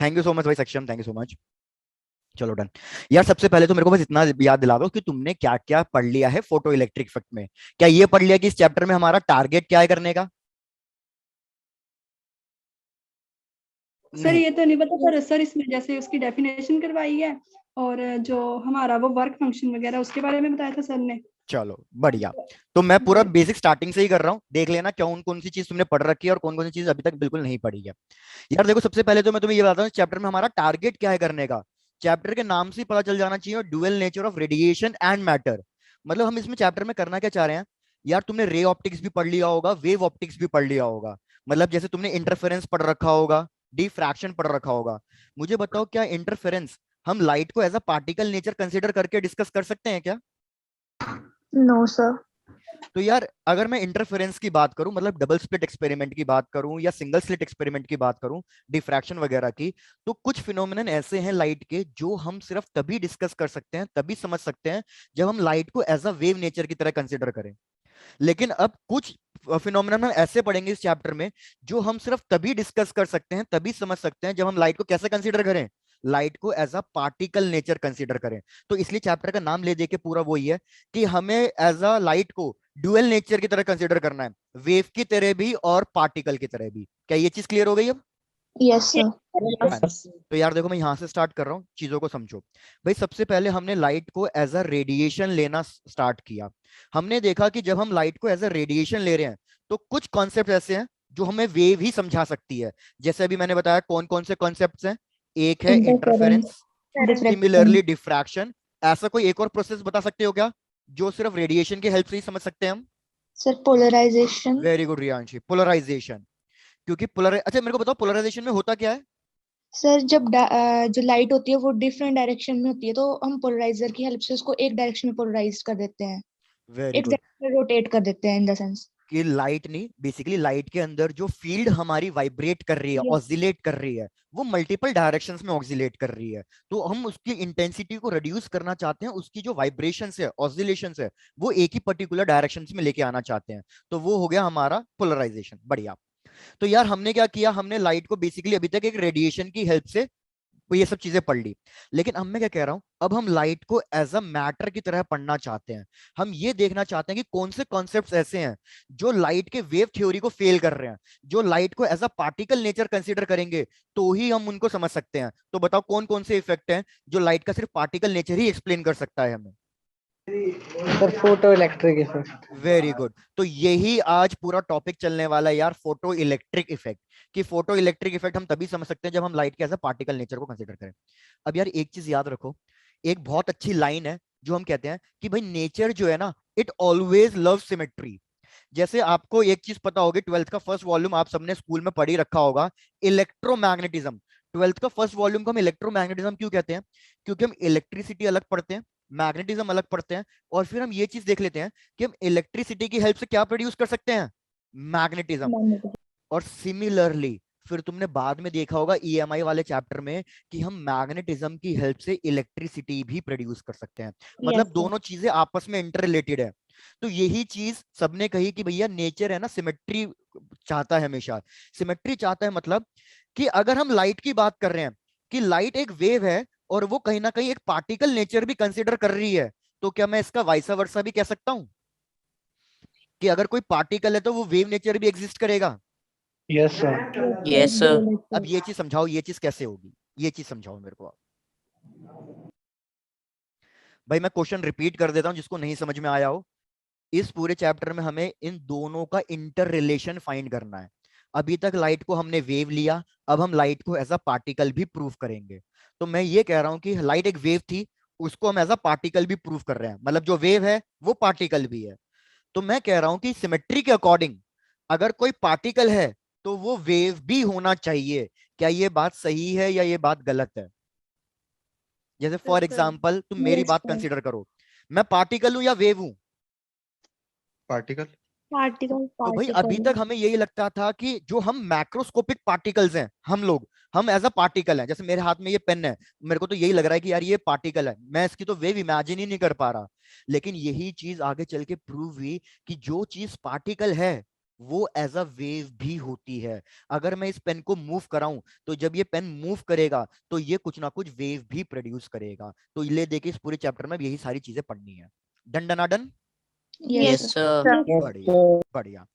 Thank you so much भाई सक्षम, thank you so much. चलो डन। यार सबसे पहले तो मेरे को बस इतना याद दिला दो कि तुमने क्या क्या पढ़ लिया है फोटो इलेक्ट्रिक इफेक्ट में। क्या ये पढ़ लिया कि इस चैप्टर में हमारा टारगेट क्या है करने का? सर नहीं। ये तो नहीं पता, पर सर इसमें जैसे उसकी डेफिनेशन करवाई है और जो हमारा वो वर्क फंक्शन वगैरह उसके बारे में बताया था सर ने। चलो बढ़िया। तो मैं पूरा जी। बेसिक स्टार्टिंग से ही कर रहा हूँ, देख लेना कौन कौन सी चीज तुमने पढ़ रखी है और कौन कौन सी चीज अभी तक बिल्कुल नहीं पढ़ी है। यार देखो, सबसे पहले तो मैं तुम्हें ये बताता हूँ चैप्टर में हमारा टारगेट क्या है करने का। चैप्टर के नाम से ही पता चल जाना चाहिए, dual nature of radiation and matter. मतलब हम इसमें चैप्टर में करना क्या चाह रहे हैं। यार तुमने रे ऑप्टिक्स भी पढ़ लिया होगा, वेव ऑप्टिक्स भी पढ़ लिया होगा। मतलब जैसे तुमने इंटरफेरेंस पढ़ रखा होगा, डिफ्रैक्शन पढ़ रखा होगा। मुझे बताओ, क्या इंटरफेरेंस हम लाइट को as a particle nature consider करके डिस्कस कर सकते हैं क्या? No sir. तो यार अगर मैं इंटरफेरेंस की बात करूं, मतलब डबल स्लिट एक्सपेरिमेंट की बात करूं या सिंगल स्लिट एक्सपेरिमेंट की बात करूं, डिफ्रैक्शन वगैरह की, तो कुछ फिनोमिनन ऐसे हैं लाइट के जो हम सिर्फ तभी डिस्कस कर सकते हैं, तभी समझ सकते हैं, जब हम लाइट को एज अ वेव नेचर की तरह कंसिडर करें। लेकिन अब कुछ फिनोमिनन हम ऐसे पढ़ेंगे इस चैप्टर में जो हम सिर्फ तभी डिस्कस कर सकते हैं, तभी समझ सकते हैं, जब हम लाइट को कैसे कंसीडर करें, लाइट को as a particle nature consider करें। तो इसलिए चैप्टर का नाम ले दे के पूरा वही है कि हमें एज अ लाइट को ड्यूअल नेचर की तरह कंसीडर करना है, वेव की तरह भी और पार्टिकल की तरह भी। क्या ये चीज क्लियर हो गई अब? Yes sir. Fine. तो यार देखो, मैं यहां से स्टार्ट कर रहा हूँ, चीजों को समझो। भाई सबसे पहले हमने लाइट को एज अ रेडिएशन लेना स्टार्ट किया। हमने देखा कि जब हम लाइट को एज अ रेडिएशन ले रहे हैं, तो कुछ कॉन्सेप्ट ऐसे हैं जो हमें वेव ही समझा सकती है। जैसे अभी मैंने बताया कौन कौन से कॉन्सेप्ट्स हैं। एक है interference, interference, diffraction. Similarly diffraction. ऐसा कोई एक और प्रोसेस बता सकते हो क्या जो सिर्फ रेडिएशन की हेल्प से ही समझ सकते हैं हम? Sir polarization. Very good Riyanshi, polarization. क्योंकि पोलर, अच्छा मेरे को बताओ पोलराइजेशन में होता क्या है? सर जब जो लाइट होती है वो डिफरेंट डायरेक्शन में होती है, तो हम पोलराइजर की हेल्प से उसको एक डायरेक्शन में पोलराइज कर देते हैं, वेरी एक गुड। डायरेक्शन में रोटेट कर देते हैं इन द सेंस। कि लाइट नहीं, बेसिकली लाइट के अंदर जो फील्ड हमारी वाइब्रेट कर रही है, यस। ऑसिलेट कर रही है, वो मल्टीपल डायरेक्शंस में ऑसिलेट कर रही है। तो हम उसकी इंटेंसिटी को रिड्यूस करना चाहते हैं, उसकी जो वाइब्रेशंस है, ऑसिलेशंस है, वो एक ही पर्टिकुलर डायरेक्शंस में लेके आना चाहते हैं। तो वो हो गया हमारा पोलराइजेशन। बढ़िया। तो यार हमने क्या किया, हमने लाइट को बेसिकली अभी तक एक रेडिएशन की हेल्प से वो ये सब चीजें पढ़ ली। लेकिन अब मैं क्या कह रहा हूं, अब हम लाइट को एज अ मैटर की तरह पढ़ना चाहते हैं। हम ये देखना चाहते हैं कि कौन से कॉन्सेप्ट्स ऐसे हैं जो लाइट के वेव थ्योरी को फेल कर रहे हैं, जो लाइट को as a particle nature consider करेंगे तो ही हम उनको समझ सकते हैं। तो बताओ कौन कौन से इफेक्ट हैं जो लाइट का सिर्फ पार्टिकल नेचर ही एक्सप्लेन कर सकता है हमें? Sir photo electric effect. Very good. तो यही आज पूरा टॉपिक चलने वाला है यार, फोटो इलेक्ट्रिक इफेक्ट। कि फोटो इलेक्ट्रिक इफेक्ट हम तभी समझ सकते हैं जब हम लाइट के एज अ पार्टिकल नेचर को कंसीडर करें। अब यार एक चीज याद रखो, एक बहुत अच्छी लाइन है जो हम कहते हैं कि भाई नेचर जो है ना, इट ऑलवेज लव सिमेट्री। जैसे आपको एक चीज पता होगी, ट्वेल्थ का फर्स्ट वॉल्यूम आप सबने स्कूल में पढ़ी रखा होगा, इलेक्ट्रोमैग्नेटिज्म। ट्वेल्थ का फर्स्ट वॉल्यूम को हम इलेक्ट्रोमैग्नेटिज्म क्यों कहते हैं? क्योंकि हम इलेक्ट्रिसिटी अलग पढ़ते हैं, मैग्नेटिज्म अलग पढ़ते हैं, और फिर हम ये चीज देख लेते हैं कि हम इलेक्ट्रिसिटी की हेल्प से क्या प्रोड्यूस कर सकते हैं, मैग्नेटिज्म। और सिमिलरली फिर तुमने बाद में देखा होगा ईएमआई वाले चैप्टर में कि हम मैग्नेटिज्म की हेल्प से इलेक्ट्रिसिटी भी प्रोड्यूस कर सकते हैं। मतलब यस। दोनों चीजें आपस में इंटर रिलेटेड है। तो यही चीज सबने कही कि भैया नेचर है ना सिमेट्री चाहता है हमेशा। सिमेट्री चाहता है मतलब कि अगर हम लाइट की बात कर रहे हैं कि लाइट एक वेव है और वो कहीं ना कहीं एक पार्टिकल नेचर भी कंसिडर कर रही है, तो क्या मैं इसका वाइसा वर्सा भी कह सकता हूं कि अगर कोई पार्टिकल है तो वो वेव नेचर भी एग्जिस्ट करेगा? Yes sir. Yes sir. अब ये चीज समझाओ, ये चीज कैसे होगी, ये चीज समझाओ मेरे को आप। भाई मैं क्वेश्चन रिपीट कर देता हूं जिसको नहीं समझ में आया हो। इस पूरे चैप्टर में हमें इन दोनों का इंटर रिलेशन फाइंड करना है। अभी तक लाइट को हमने वेव लिया, अब हम लाइट को एज अ पार्टिकल भी प्रूव करेंगे। तो मैं ये कह रहा हूं कि लाइट एक वेव थी, उसको हम एज अ पार्टिकल भी प्रूव कर रहे हैं, मतलब जो वेव है वो पार्टिकल भी है। तो मैं कह रहा हूं कि सिमेट्री के अकॉर्डिंग अगर कोई पार्टिकल है तो वो वेव भी होना चाहिए। क्या ये बात सही है या ये बात गलत है? जैसे फॉर एग्जाम्पल तुम मेरी यस बात सर। कंसिडर करो, मैं पार्टिकल हूं या वेव हूं? पार्टिकल। पार्टिकल तो भाई अभी पार्टिकल। तक हमें यही लगता था कि जो हम मैक्रोस्कोपिक पार्टिकल्स हैं हम लोग, हम एज अ पार्टिकल हैं। जैसे मेरे हाथ में ये पेन है, मेरे को तो यही लग रहा है कि यार ये पार्टिकल है, मैं इसकी तो वेव इमेजिन ही नहीं कर पा रहा। लेकिन यही चीज आगे चल के प्रूव हुई कि जो चीज पार्टिकल है वो एज अ वेव भी होती है। अगर मैं इस पेन को मूव कराऊं तो जब ये पेन मूव करेगा तो ये कुछ ना कुछ वेव भी प्रोड्यूस करेगा। तो ये देखिए इस पूरे चैप्टर में यही सारी चीजें पढ़नी है। Done done done. Yes, Yes, sir. sir. Yes, बढ़िया sir. बढ़िया।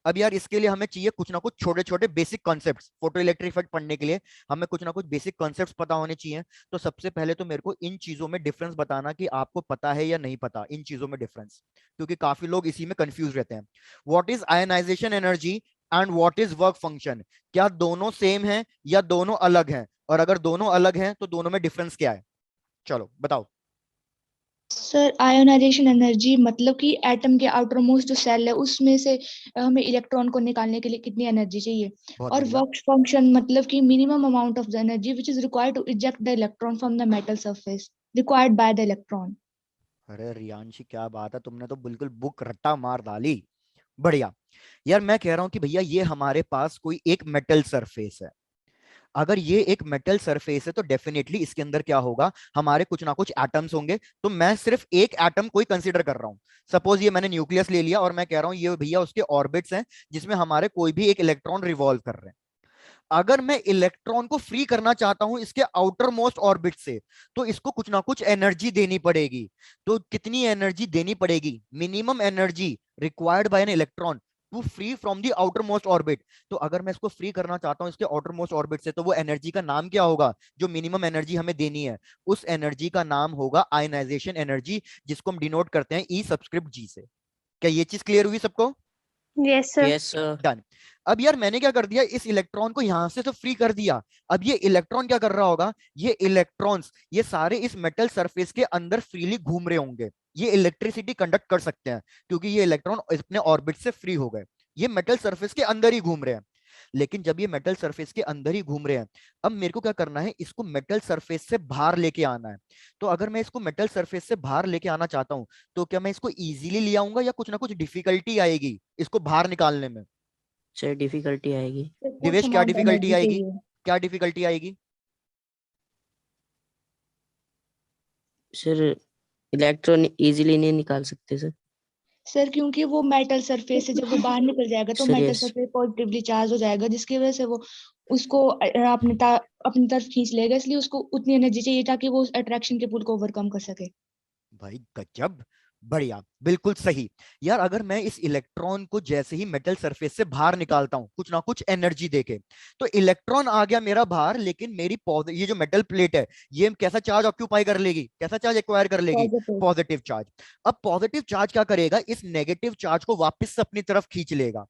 अब यार इसके लिए हमें चाहिए कुछ ना कुछ छोटे छोटे basic concepts. Photo electric effect पढ़ने के लिए हमें कुछ ना कुछ बेसिक कॉन्सेप्ट्स पता होने चाहिए। तो सबसे पहले तो मेरे को इन चीजों में डिफरेंस बताना कि आपको पता है या नहीं पता इन चीजों में डिफरेंस, क्योंकि काफी लोग इसी में कंफ्यूज रहते हैं। What is ionization energy and what is work function? क्या दोनों सेम है या दोनों अलग हैं? और अगर दोनों अलग हैं तो दोनों में डिफरेंस क्या है? चलो बताओ। सर आयोनाइजेशन एनर्जी मतलब कि एटम के आउटर मोस्ट जो सेल है उसमें से हमें इलेक्ट्रॉन को निकालने के लिए कितनी एनर्जी चाहिए। बहुत और बढ़िया। वर्क फंक्शन मतलब कि minimum amount of the energy which is required to eject the electron from the metal surface required by the electron. अरे रियांशी क्या बात है, तुमने तो बिल्कुल बुक रट्टा मार डाली। बढ़िया। यार मैं कह रहा हूं कि भैया ये हमारे पास कोई एक मेटल सरफेस है। अगर ये एक मेटल सरफेस है तो डेफिनेटली इसके अंदर क्या होगा, हमारे कुछ ना कुछ एटम्स होंगे। तो मैं सिर्फ एक एटम कोई कंसीडर कर रहा हूं। सपोज ये मैंने न्यूक्लियस ले लिया और मैं कह रहा हूं ये भैया उसके ऑर्बिट्स हैं जिसमें हमारे कोई भी एक इलेक्ट्रॉन रिवॉल्व कर रहे हैं। अगर मैं इलेक्ट्रॉन को फ्री करना चाहता हूं इसके आउटर मोस्ट ऑर्बिट से, तो इसको कुछ ना कुछ एनर्जी देनी पड़ेगी। तो कितनी एनर्जी देनी पड़ेगी? Minimum energy required by an electron to free from the outermost orbit. तो अगर मैं इसको फ्री करना चाहता हूं इसके आउटर मोस्ट ऑर्बिट से, तो वो एनर्जी का नाम क्या होगा? जो मिनिमम एनर्जी हमें देनी है उस एनर्जी का नाम होगा आयनाइजेशन एनर्जी, जिसको हम डिनोट करते हैं ई सबस्क्रिप्ट जी से। क्या ये चीज क्लियर हुई सबको? Yes, sir. डन। अब यार मैंने क्या कर दिया, इस इलेक्ट्रॉन को यहां से तो फ्री कर दिया। अब ये इलेक्ट्रॉन क्या कर रहा होगा? ये इलेक्ट्रॉन्स ये सारे इस मेटल सरफेस के अंदर फ्रीली घूम रहे होंगे। ये इलेक्ट्रिसिटी कंडक्ट कर सकते हैं क्योंकि ये इलेक्ट्रॉन अपने ऑर्बिट से फ्री हो गए। ये मेटल सरफेस के अंदर ही घूम रहे हैं। लेकिन जब ये मेटल सरफेस के अंदर ही घूम रहे हैं, अब मेरे को क्या करना है, इसको मेटल सरफेस से बाहर लेके आना है। तो अगर मैं इसको मेटल सरफेस से बाहर लेके आना चाहता हूं तो क्या मैं इसको इजीली ले आऊंगा या कुछ ना कुछ डिफिकल्टी आएगी इसको बाहर निकालने में? Sir, difficulty आएगी. कुछ दिवेश क्या अमाउंट डिफिकल्टी एनर्जी आएगी? चाहिए। क्या डिफिकल्टी आएगी? Sir, इलेक्ट्रॉन इजीली नहीं निकाल सकते सर. सर क्योंकि वो मेटल सरफेस से जब वो बाहर निकल जाएगा तो Sir, metal yes. Surface positively charge हो जाएगा जिसकी वजह से वो उसको अपनी तरफ खींच लेगा, इसलिए उसको उतनी एनर्जी चाहिए ताकि वो उस अट्रैक्शन के पुल को ओवरकम कर सके। भाई गजब, बढ़िया, बिल्कुल सही। यार अगर मैं इस इलेक्ट्रॉन को जैसे ही मेटल सरफेस से बाहर निकालता हूं कुछ ना कुछ एनर्जी देके, तो इलेक्ट्रॉन आ गया मेरा बाहर, लेकिन मेरी ये जो मेटल प्लेट है ये कैसा चार्ज ऑक्यूपाई कर लेगी, कैसा चार्ज एक्वायर कर लेगी? पॉजिटिव। Positive charge. अब पॉजिटिव चार्ज क्या करेगा, इस नेगेटिव चार्ज को वापस से अपनी तरफ खींच लेगा।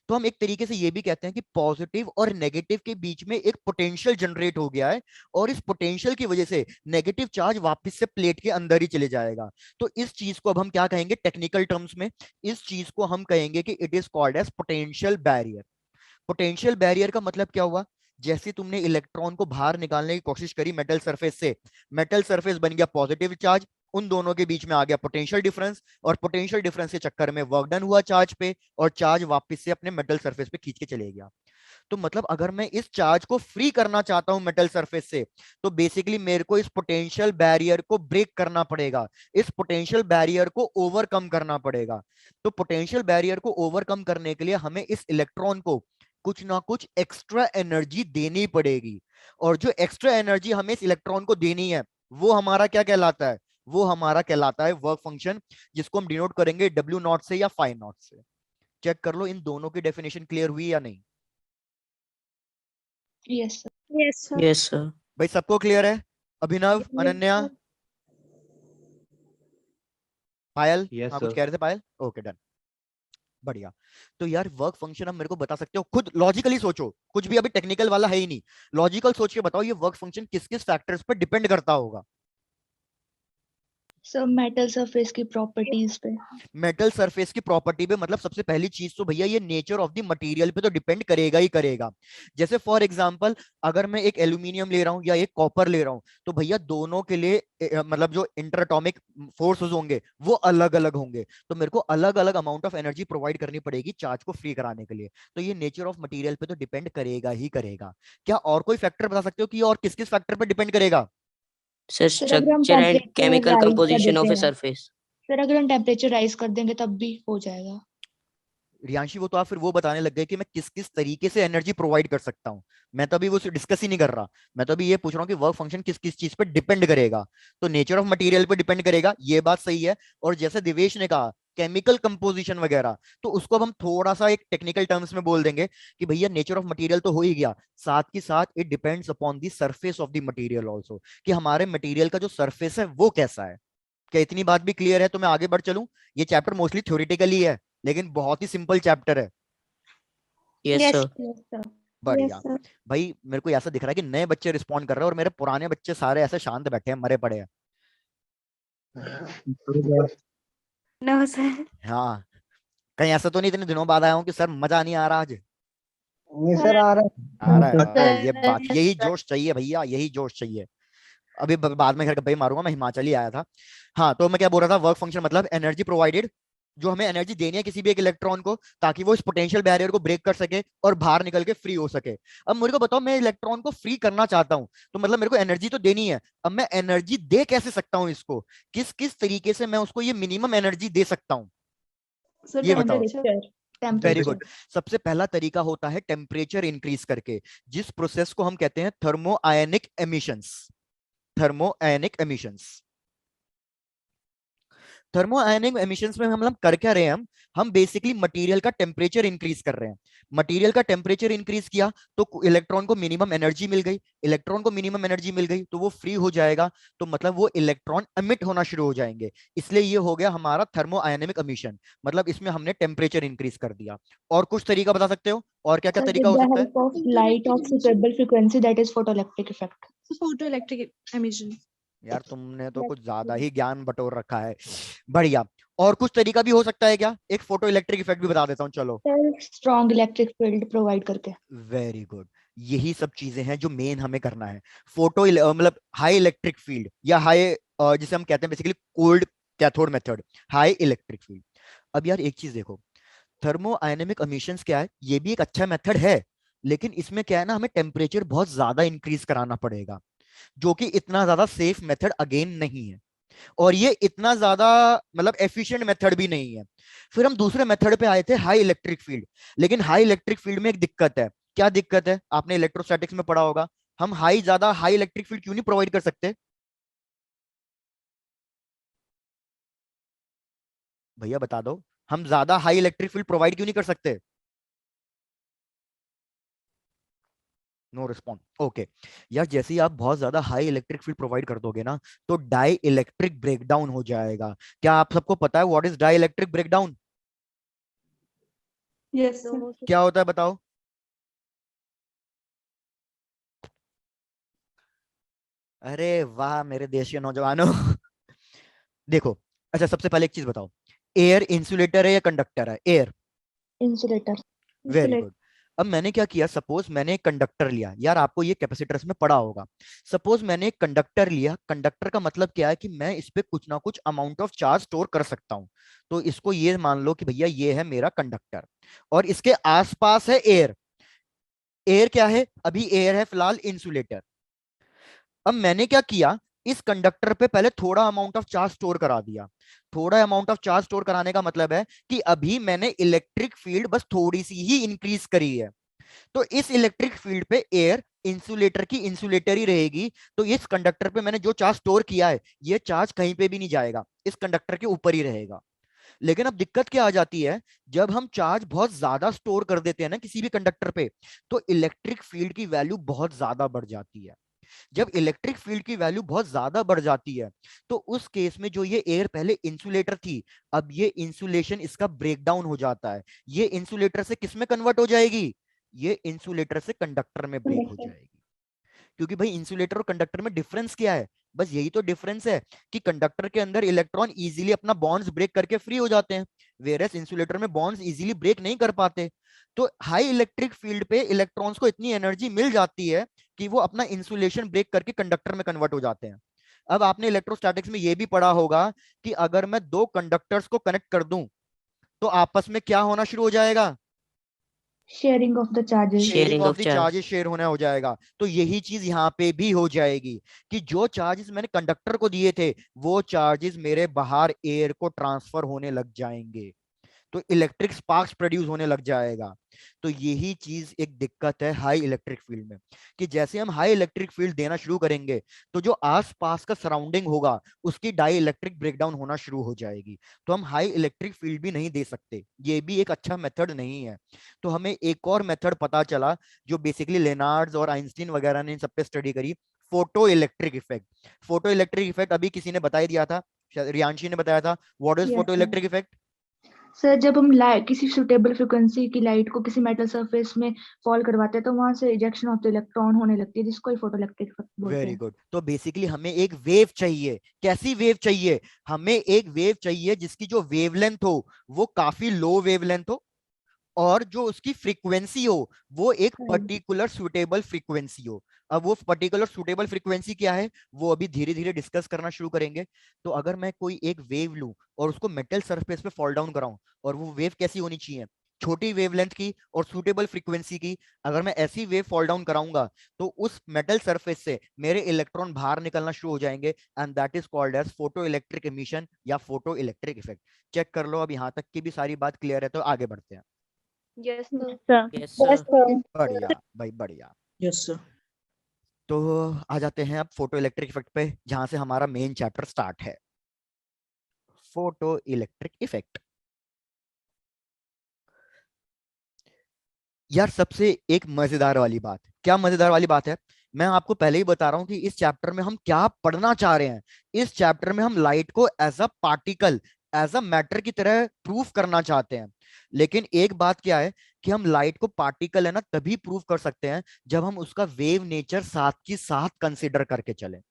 तो हम एक तरीके से ये भी कहते हैं कि पॉजिटिव और नेगेटिव के बीच में एक पोटेंशियल जनरेट हो गया है, और इस पोटेंशियल की वजह से नेगेटिव चार्ज वापस से प्लेट के अंदर ही चले जाएगा। तो इस चीज को अब हम क्या कहेंगे टेक्निकल टर्म्स में? इस चीज को हम कहेंगे कि it is called as potential barrier. Potential barrier का मतलब क्या हुआ? जैसे तुमने इलेक्ट्रॉन को बाहर निकालने की कोशिश करी मेटल सरफेस से, मेटल सरफेस बन गया पॉजिटिव चार्ज, उन दोनों के बीच में आ गया पोटेंशियल डिफरेंस, और पोटेंशियल डिफरेंस के चक्कर में वर्क डन हुआ चार्ज पे, और चार्ज वापस से अपने मेटल सरफेस पे खींच के चले गया। तो मतलब अगर मैं इस चार्ज को फ्री करना चाहता हूं मेटल सरफेस से, तो बेसिकली मेरे को इस पोटेंशियल बैरियर को ब्रेक करना पड़ेगा, इस पोटेंशियल बैरियर को ओवरकम करना पड़ेगा। तो पोटेंशियल बैरियर को ओवरकम करने के लिए हमें इस इलेक्ट्रॉन को कुछ ना कुछ एक्स्ट्रा एनर्जी देनी पड़ेगी, और जो एक्स्ट्रा एनर्जी हमें इस इलेक्ट्रॉन को देनी है वो हमारा क्या कहलाता है? वो हमारा कहलाता है वर्क फंक्शन, जिसको हम डिनोट करेंगे W नॉट से या फाई नॉट से। चेक कर लो इन दोनों की डेफिनेशन क्लियर हुई या नहीं? Yes sir. Yes, sir. Yes, sir. भाई सबको क्लियर है? अभिनव, अनन्या, पायल? Yes, हाँ कुछ sir. कह रहे थे पायल? ओके डन, बढ़िया। तो यार वर्क फंक्शन अब मेरे को बता सकते हो, खुद लॉजिकली सोचो, कुछ भी अभी टेक्निकल वाला है ही नहीं, लॉजिकल सोच के बताओ ये वर्क फंक्शन किस किस फैक्टर्स पर डिपेंड करता होगा? सर मेटल सरफेस की प्रॉपर्टीज पे। मेटल सरफेस की प्रॉपर्टी पे, मतलब सबसे पहली चीज तो भैया ये नेचर ऑफ द मटेरियल पे तो डिपेंड करेगा ही करेगा। जैसे फॉर एग्जांपल अगर मैं एक एल्यूमिनियम ले रहा हूं या एक कॉपर ले रहा हूं, तो भैया दोनों के लिए मतलब जो इंटरएटॉमिक फोर्सेस होंगे वो अलग अलग होंगे, तो मेरे को अलग अलग अमाउंट ऑफ एनर्जी प्रोवाइड करनी पड़ेगी चार्ज को फ्री कराने के लिए। तो ये नेचर ऑफ मटेरियल पे तो डिपेंड करेगा ही करेगा। क्या और कोई फैक्टर बता सकते हो कि और किस किस फैक्टर पे डिपेंड करेगा? Sir, सर अगर हम structure and temperature chemical rise कर composition देते of a हैं, surface. सर अगर हम टेम्परेचर राइज कर देंगे तब भी हो जाएगा। रियांशी वो तो आप फिर वो बताने लग गए कि मैं किस किस तरीके से एनर्जी प्रोवाइड कर सकता हूँ। मैं तो अभी वो डिस्कस ही नहीं कर रहा। मैं तो अभी ये पूछ रहा हूँ कि वर्क फंक्शन किस किस चीज पे डिपेंड करेगा। तो नेचर ऑफ मटेरियल पे डिपेंड करेगा, ये बात सही है। और जैसे दिवेश ने कहा केमिकल कंपोजिशन वगैरह, तो उसको अब हम थोड़ा सा एक टेक्निकल टर्म्स में बोल देंगे कि भैया नेचर ऑफ मटेरियल तो हो ही गया, साथ ही साथ it depends upon the surface of the material also, कि हमारे मटेरियल का जो सरफेस है वो कैसा है। क्या इतनी बात भी क्लियर है? तो मैं आगे बढ़ चलूं? ये चैप्टर मोस्टली थ्योरेटिकली है, लेकिन बहुत ही सिंपल चैप्टर है। Yes Yes, sir. yes, sir. बढ़िया। Yes, sir. भाई मेरे को ऐसा दिख रहा है कि नए बच्चे रिस्पॉन्ड कर रहे हैं और मेरे पुराने बच्चे सारे ऐसे शांत बैठे हैं, मरे पड़े हैं। No, sir. हाँ, कहीं ऐसा तो नहीं इतने दिनों बाद आया हूँ कि सर मजा नहीं आ रहा आज? नहीं सर आ रहा आ रहा है। है। ये बात, यही जोश चाहिए भैया, यही जोश चाहिए। अभी बाद में घर गप्पे मारूंगा, मैं हिमाचल ही आया था। हाँ, तो मैं क्या बोल रहा था, वर्क फंक्शन मतलब एनर्जी प्रोवाइडेड, जो हमें एनर्जी देनी है किसी भी एक इलेक्ट्रॉन को, ताकि वो इस पोटेंशियल बैरियर को ब्रेक कर सके और बाहर निकल के फ्री हो सके। अब मेरे को बताओ, मैं इलेक्ट्रॉन को फ्री करना चाहता हूं, तो मतलब मेरे को एनर्जी तो देनी है। अब मैं एनर्जी दे कैसे सकता हूं इसको? किस किस तरीके से मैं उसको ये मिनिमम एनर्जी दे सकता हूं? सर ये बताओ। टेम्परेचर। Very good. सबसे पहला तरीका होता है टेम्परेचर इंक्रीज करके, जिस प्रोसेस को हम कहते हैं थर्मो आयनिक एमिशंस। थर्मो आयनिक एमिशंस। थर्मो आयनिक एमिशंस में हम कर क्या रहे हैं? हम बेसिकली मटेरियल का टेम्परेचर इंक्रीज कर रहे हैं। मटेरियल का टेम्परेचर इंक्रीज किया तो इलेक्ट्रॉन को मिनिमम एनर्जी मिल गई। इलेक्ट्रॉन को मिनिमम एनर्जी मिल गई तो वो फ्री हो जाएगा, तो मतलब वो इलेक्ट्रॉन एमिट होना शुरू हो जाएंगे। इसलिए ये हो गया हमारा थर्मो आयनिक एमिशन, मतलब इसमें हमने टेम्परेचर इंक्रीज कर दिया। और कुछ तरीका बता सकते हो? और क्या क्या Sir, तरीका with हो the सकता है? help of light of suitable frequency, that is photoelectric effect. Photoelectric emission. यार तुमने तो कुछ ज्यादा ही ज्ञान बटोर रखा है। बढ़िया। और कुछ तरीका भी हो सकता है क्या? एक फोटो इलेक्ट्रिक इफेक्ट भी बता देता हूँ, चलो। Sir, strong electric field provide करके. Very good. यही सब चीजें हैं जो मेन हमें करना है। फोटो मतलब हाई इलेक्ट्रिक फील्ड, या हाई जिसे हम कहते हैं basically cold cathode method, high electric field. अब यार एक चीज देखो, थर्मो आयनेमिक एमिशंस क्या है, ये भी एक अच्छा मेथड है, लेकिन इसमें क्या है ना, हमें टेम्परेचर बहुत ज्यादा इंक्रीज कराना पड़ेगा, जो कि इतना ज्यादा सेफ मेथड अगेन नहीं है, और ये इतना ज्यादा मतलब एफिशिएंट मेथड भी नहीं है। फिर हम दूसरे मेथड पे आए थे, हाई इलेक्ट्रिक फील्ड। लेकिन हाई इलेक्ट्रिक फील्ड में एक दिक्कत है। क्या दिक्कत है? आपने इलेक्ट्रोस्टैटिक्स में पढ़ा होगा। हम ज्यादा हाई इलेक्ट्रिक फील्ड क्यों नहीं प्रोवाइड कर सकते? भैया बता दो, हम ज्यादा हाई इलेक्ट्रिक फील्ड प्रोवाइड क्यों नहीं कर सकते? No response. ओके यार, जैसे ही आप बहुत ज्यादा हाई इलेक्ट्रिक फील्ड प्रोवाइड कर दोगे ना, तो डाई इलेक्ट्रिक ब्रेकडाउन हो जाएगा। क्या आप सबको पता है what is dielectric breakdown? Yes, sir. क्या होता है बताओ? अरे वाह मेरे देश के नौजवानों। देखो, अच्छा सबसे पहले एक चीज बताओ, एयर इंसुलेटर है या कंडक्टर है? एयर। Insulator. Very good. अब मैंने क्या किया, सपोज मैंने एक कंडक्टर लिया, यार आपको ये कैपेसिटर्स में पढ़ा होगा। सपोज मैंने एक कंडक्टर लिया, कंडक्टर का मतलब क्या है कि मैं इस पे कुछ ना कुछ अमाउंट ऑफ चार्ज स्टोर कर सकता हूं। तो इसको ये मान लो कि भैया ये है मेरा कंडक्टर, और इसके आसपास है एयर। एयर क्या है? अभी एयर है फिलहाल इंसुलेटर। अब मैंने क्या किया, इस कंडक्टर पे पहले थोड़ा अमाउंट ऑफ चार्ज स्टोर करा दिया। थोड़ा अमाउंट ऑफ चार्ज स्टोर कराने का मतलब है कि अभी मैंने इलेक्ट्रिक फील्ड बस थोड़ी सी ही इंक्रीज करी है। तो इस इलेक्ट्रिक फील्ड पे एयर इंसुलेटर की इंसुलेटर ही रहेगी। तो इस कंडक्टर पे मैंने जो चार्ज स्टोर किया है, ये चार्ज कहीं पे भी नहीं जाएगा, इस कंडक्टर के ऊपर ही रहेगा। लेकिन अब दिक्कत क्या आ जाती है, जब हम चार्ज बहुत ज्यादा स्टोर कर देते हैं ना किसी भी कंडक्टर पे, तो इलेक्ट्रिक फील्ड की वैल्यू बहुत ज्यादा बढ़ जाती है। जब इलेक्ट्रिक फील्ड की वैल्यू बहुत ज्यादा बढ़ जाती है, तो उस केस में जो ये एयर पहले इंसुलेटर थी, अब ये इंसुलेशन इसका ब्रेकडाउन हो जाता है। ये इंसुलेटर से किस में कन्वर्ट हो जाएगी? ये इंसुलेटर से कंडक्टर में ब्रेक हो जाएगी। क्योंकि भाई इंसुलेटर और कंडक्टर में डिफरेंस क्या है? बस यही तो डिफरेंस है कि कंडक्टर के अंदर इलेक्ट्रॉन इजीली अपना बॉन्ड्स ब्रेक करके फ्री हो जाते हैं, वेरएस इंसुलेटर में बॉन्ड्स इजीली ब्रेक नहीं कर पाते। तो हाई इलेक्ट्रिक फील्ड पे इलेक्ट्रॉन्स को इतनी एनर्जी मिल जाती है कि वो अपना इंसुलेशन ब्रेक करके कंडक्टर में कन्वर्ट हो जाते हैं। अब आपने इलेक्ट्रोस्टैटिक्स में ये भी पढ़ा होगा कि अगर मैं दो कंडक्टर्स को कनेक्ट कर दूं, तो आपस में क्या होना शुरू हो जाएगा? Sharing of the charges. Sharing of the charges share होना हो जाएगा। तो यही चीज यहाँ पे भी हो जाएगी कि जो चार्जेस मैंने कंडक्टर को दिए थे, वो चार्जेस मेरे बाहर एयर को ट्रांसफर होने लग जाएंगे। तो इलेक्ट्रिक स्पार्क्स प्रोड्यूस होने लग जाएगा। तो यही चीज एक दिक्कत है हाई इलेक्ट्रिक फील्ड में, कि जैसे हम हाई इलेक्ट्रिक फील्ड देना शुरू करेंगे तो जो आसपास का सराउंडिंग होगा उसकी डाई इलेक्ट्रिक ब्रेकडाउन होना शुरू हो जाएगी। तो हम हाई इलेक्ट्रिक फील्ड भी नहीं दे सकते, ये भी एक अच्छा मेथड नहीं है। तो हमें एक और मेथड पता चला जो बेसिकली लेनार्ड्स और आइंस्टीन वगैरह ने इन सब पे स्टडी करी, photo electric effect. Photo electric effect अभी किसी ने बता ही दिया था, शायद रियांशी ने बताया था। What is Yes, photo sir. Electric effect? Sir जब हम लाइट किसी सुटेबल फ्रिक्वेंसी की लाइट को किसी मेटल सरफेस में फॉल करवाते हैं तो वहां से इजेक्शन ऑफ द इलेक्ट्रॉन होने लगती है, जिसको फोटो इलेक्ट्रिक बोलते वेरी हैं। गुड। तो बेसिकली हमें एक वेव चाहिए। कैसी वेव चाहिए? हमें एक वेव चाहिए जिसकी जो वेवलेंथ हो वो काफी लो वेवलेंथ हो, और जो उसकी फ्रीक्वेंसी हो वो एक पर्टिकुलर सुटेबल फ्रीक्वेंसी हो। अब वो पर्टिकुलर सुटेबल फ्रीक्वेंसी क्या है वो अभी धीरे धीरे डिस्कस करना शुरू करेंगे। तो अगर मैं कोई एक वेव लूं और उसको मेटल सरफेस पे फॉल डाउन कराऊं, और वो वेव कैसी होनी चाहिए? छोटी वेवलेंथ की और सुटेबल फ्रीक्वेंसी की। अगर मैं ऐसी वेव फॉल डाउन कराऊंगा तो उस मेटल सरफेस से मेरे इलेक्ट्रॉन बाहर निकलना शुरू हो जाएंगे, and that is called as photoelectric emission या फोटो इलेक्ट्रिक इफेक्ट। चेक कर लो, अब यहां तक की भी सारी बात क्लियर है, तो आगे बढ़ते हैं। Yes, sir. Yes, sir. बढ़िया भाई, बढ़िया। Yes, sir. तो आ जाते हैं अब फोटो इलेक्ट्रिक इफेक्ट पे, जहां से हमारा मेन चैप्टर स्टार्ट है। Photo electric effect. यार सबसे एक मजेदार वाली बात, क्या मजेदार वाली बात है? मैं आपको पहले ही बता रहा हूं कि इस चैप्टर में हम क्या पढ़ना चाह रहे हैं। इस चैप्टर में हम लाइट को as a particle, as a matter की तरह प्रूफ करना चाहते हैं। लेकिन एक बात क्या है कि हम लाइट को पार्टिकल है ना तभी प्रूफ कर सकते हैं जब हम उसका वेव नेचर साथ की साथ कंसिडर करके चलें।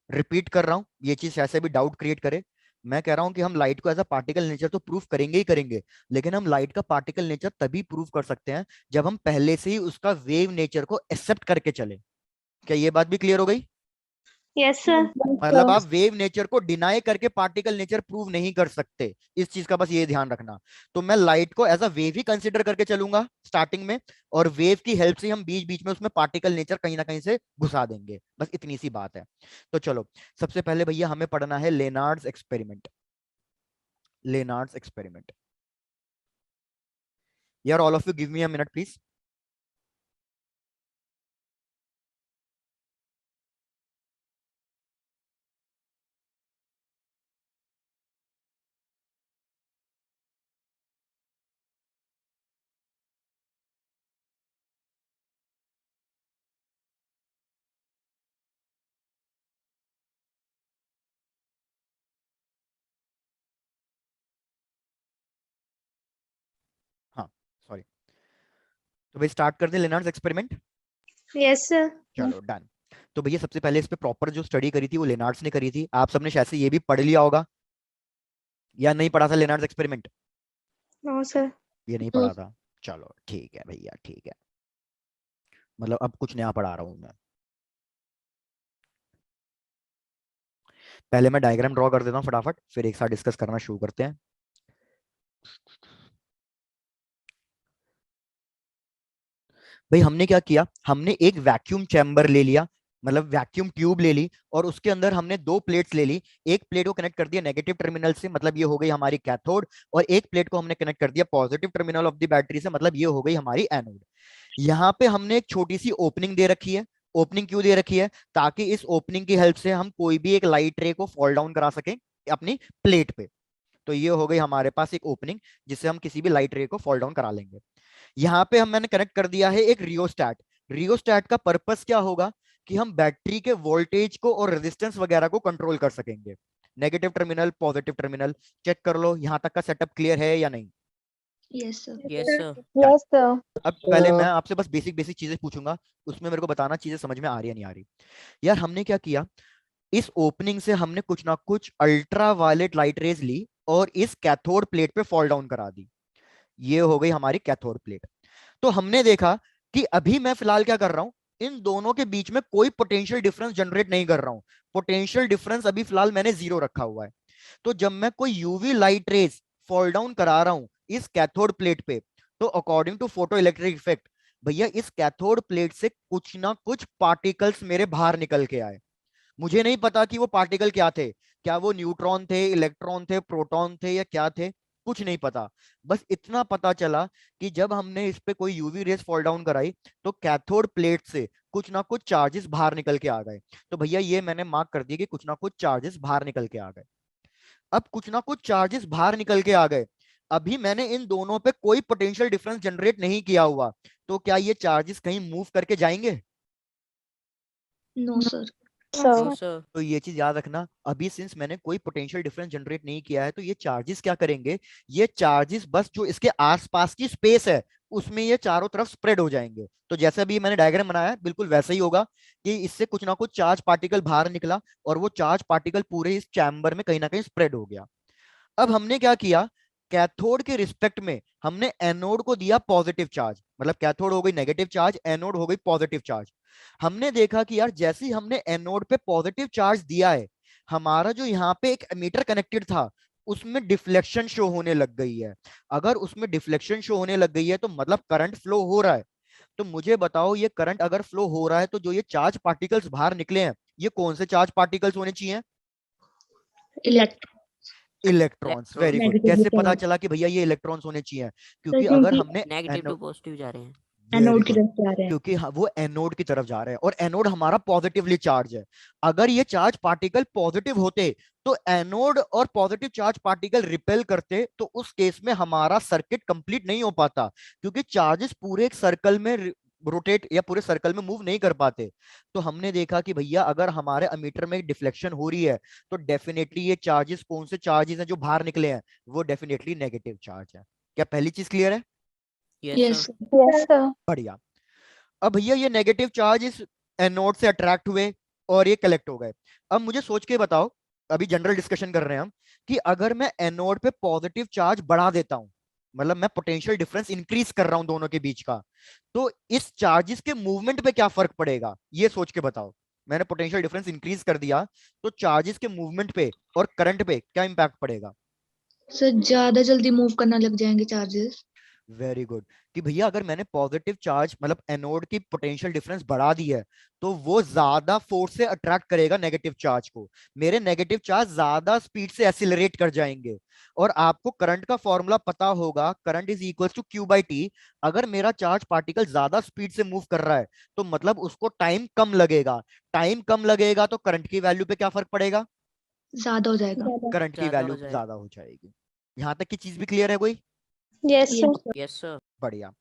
रिपीट कर रहा हूं, ये चीज ऐसे भी डाउट क्रिएट करे। मैं कह रहा हूं कि हम लाइट को एज अ पार्टिकल नेचर तो प्रूफ करेंगे ही करेंगे, लेकिन हम लाइट का पार्टिकल नेचर तभी प्रूफ कर सकते हैं जब हम पहले से ही उसका वेव नेचर को एक्सेप्ट करके चले। क्या ये बात भी क्लियर हो गई? Yes, sir. मतलब आप वेव नेचर को डिनाई करके पार्टिकल नेचर प्रूव नहीं कर सकते, इस चीज का बस ये ध्यान रखना। तो मैं लाइट को एज अ वेव ही कंसिडर करके चलूंगा स्टार्टिंग में, और वेव की हेल्प से हम बीच बीच में उसमें पार्टिकल नेचर कहीं ना कहीं से घुसा देंगे, बस इतनी सी बात है। तो चलो, सबसे पहले भैया हमें पढ़ना है लेनार्ड्स एक्सपेरिमेंट। लेनार्ड्स एक्सपेरिमेंट। यार all of you give me a minute please. हाँ, सॉरी। तो भाई स्टार्ट कर दे लेनार्ड्स एक्सपेरिमेंट। Yes, sir. चलो डन। तो भैया सबसे पहले इस पे प्रॉपर जो स्टडी करी थी वो लेनार्ड्स ने करी थी। आप सबने शायद से ये भी पढ़ लिया होगा, या नहीं पढ़ा था लेनार्ड्स एक्सपेरिमेंट? No, sir. ये नहीं पढ़ा था? चलो ठीक है भैया, ठीक है। मतलब अब कुछ नया पढ़ा रहा हूं मैं। पहले मैं डायग्राम ड्रॉ कर देता हूँ फटाफट, फिर एक साथ डिस्कस करना शुरू करते हैं। भाई हमने क्या किया, हमने एक वैक्यूम चैम्बर ले लिया, मतलब वैक्यूम ट्यूब ले ली, और उसके अंदर हमने दो प्लेट्स ले ली। एक प्लेट को कनेक्ट कर दिया नेगेटिव टर्मिनल से, मतलब ये हो गई हमारी कैथोड, और एक प्लेट को हमने कनेक्ट कर दिया positive terminal of the battery से, मतलब ये हो गई हमारी एनोड। यहाँ पे हमने एक छोटी सी ओपनिंग दे रखी है। ओपनिंग क्यों दे रखी है? ताकि इस ओपनिंग की हेल्प से हम कोई भी एक लाइट रे को फॉल डाउन करा सकें अपनी प्लेट पे। तो ये हो गई हमारे पास एक ओपनिंग जिससे हम किसी भी लाइट रे को फॉल डाउन करा लेंगे। यहाँ पे मैंने कनेक्ट कर दिया है एक रियोस्टैट। रियोस्टैट का पर्पस क्या होगा कि हम बैटरी के वोल्टेज को और रेजिस्टेंस वगैरह को कंट्रोल कर सकेंगे। Negative terminal, positive terminal, check कर लो यहां तक का सेटअप क्लियर है या नहीं? Yes sir. Yes, sir. Yes, sir. अब पहले मैं आपसे बस बेसिक बेसिक चीजें पूछूंगा, उसमें मेरे को बताना चीजें समझ में आ रही है नहीं आ रही। यार हमने क्या किया, इस ओपनिंग से हमने कुछ ना कुछ अल्ट्रा वायलेट लाइट रेज ली और इस कैथोड प्लेट पे फॉल डाउन करा दी। ये हो गई हमारी कैथोड प्लेट। तो हमने देखा कि अभी मैं फिलहाल क्या कर रहा हूं, इन दोनों के बीच में कोई पोटेंशियल डिफरेंस जनरेट नहीं कर रहा हूं। पोटेंशियल डिफरेंस अभी फिलहाल मैंने 0 रखा हुआ है। तो जब मैं कोई UV light rays fall down करा रहा हूं इस कैथोड प्लेट पे, तो according to photoelectric effect भैया इस कैथोड प्लेट से कुछ ना कुछ पार्टिकल्स मेरे बाहर निकल के आए। मुझे नहीं पता कि वो पार्टिकल क्या थे, क्या वो न्यूट्रॉन थे, इलेक्ट्रॉन थे, प्रोटॉन थे, या क्या थे, कुछ नहीं पता। बस इतना पता चला कि जब हमने इस पे कोई यूवी रेस फॉल डाउन कराई तो कैथोड प्लेट से कुछ ना कुछ चार्जेस बाहर निकल के आ गए। तो भैया ये मैंने मार्क कर दिया कि कुछ ना कुछ चार्जेस बाहर निकल के आ गए। अब कुछ ना कुछ चार्जेस बाहर निकल के आ गए, अभी मैंने इन दोनों पे कोई पोटेंशियल डिफरेंस जनरेट नहीं किया हुआ, तो क्या ये चार्जेस कहीं मूव करके जाएंगे? No sir. No sir. तो ये चीज याद रखना, अभी सिंस मैंने कोई पोटेंशियल डिफरेंस जनरेट नहीं किया है तो ये चार्जेस क्या करेंगे, ये चार्जेस बस जो इसके आसपास की स्पेस है उसमें ये चारों तरफ स्प्रेड हो जाएंगे। तो जैसे अभी मैंने डायग्राम बनाया है बिल्कुल वैसा ही होगा कि इससे कुछ ना कुछ चार्ज पार्टिकल बाहर निकला और वो चार्ज पार्टिकल पूरे इस चैम्बर में कहीं ना कहीं स्प्रेड हो गया। अब हमने क्या किया, कैथोड के रिस्पेक्ट में हमने एनोड को दिया पॉजिटिव चार्ज, मतलब कैथोड हो गई नेगेटिव चार्ज, एनोड हो गई पॉजिटिव चार्ज। हमने देखा कि यार जैसे ही हमने एनोड पे पॉजिटिव चार्ज दिया है, हमारा जो यहाँ पे एक एमीटर कनेक्टेड था उसमें डिफ्लेक्शन शो होने लग गई है। अगर उसमें डिफ्लेक्शन शो होने लग गई है तो मतलब करंट फ्लो हो रहा है। तो मुझे बताओ ये करंट अगर फ्लो हो रहा है तो जो ये चार्ज पार्टिकल्स बाहर निकले हैं ये कौन से चार्ज पार्टिकल्स होने चाहिए? इलेक्ट्रॉन्स। Very good. Negatively कैसे पता charged। चला कि भैया ये इलेक्ट्रॉन्स होने चाहिए? क्योंकि सर, अगर क्योंकि हमने नेगेटिव टू पॉजिटिव जा रहे हैं। वेरी एनोड की गुड, तरफ जा रहे हैं। क्योंकि वो एनोड की तरफ जा रहे हैं और एनोड हमारा पॉजिटिवली चार्ज है। अगर ये चार्ज पार्टिकल पॉजिटिव होते तो एनोड और पॉजिटिव चार्ज पार्टिकल रिपेल करते, तो उस केस में हमारा सर्किट कंप्लीट नहीं हो पाता, क्योंकि चार्जेस पूरे एक सर्कल में रोटेट या पूरे सर्कल में मूव नहीं कर पाते। तो हमने देखा कि भैया अगर हमारे अमीटर में डिफ्लेक्शन हो रही है तो डेफिनेटली ये चार्जेस कौन से चार्जेस हैं जो बाहर निकले हैं, वो डेफिनेटली नेगेटिव चार्ज है। क्या पहली चीज क्लियर है? Yes yes sir. Yes, sir. बढ़िया। अब भैया ये नेगेटिव चार्ज इस एनोड से अट्रैक्ट हुए और ये कलेक्ट हो गए। अब मुझे सोच के बताओ, अभी जनरल डिस्कशन कर रहे हैं हम, कि अगर मैं एनोड पे पॉजिटिव चार्ज बढ़ा देता हूं, मतलब मैं पोटेंशियल डिफरेंस इंक्रीज कर रहा हूं दोनों के बीच का, तो इस चार्जेस के मूवमेंट पे क्या फर्क पड़ेगा, ये सोच के बताओ। मैंने पोटेंशियल डिफरेंस इंक्रीज कर दिया तो चार्जेस के मूवमेंट पे और करंट पे क्या इंपैक्ट पड़ेगा? सर, ज्यादा जल्दी मूव करना लग जाएंगे चार्जेस। Very good. कि भैया अगर मैंने पॉजिटिव चार्ज मतलब एनोड की पोटेंशियल डिफरेंस बढ़ा दी है तो वो ज्यादा फोर्स से अट्रैक्ट करेगा नेगेटिव चार्ज को, मेरे नेगेटिव चार्ज ज्यादा स्पीड से एक्सीलरेट कर जाएंगे। और आपको करंट का फॉर्मूला पता होगा, current is equal to Q by T. अगर मेरा चार्ज पार्टिकल ज्यादा स्पीड से मूव कर रहा है तो मतलब उसको टाइम कम लगेगा, टाइम कम लगेगा तो करंट की वैल्यू पे क्या फर्क पड़ेगा? ज्यादा हो जाएगा। करंट की ज्यादा हो वैल्यू जाएगा। ज्यादा हो जाएगी। यहां तक की चीज भी क्लियर है कोई? Yes, sir. Yes sir. Yes sir. बढ़िया।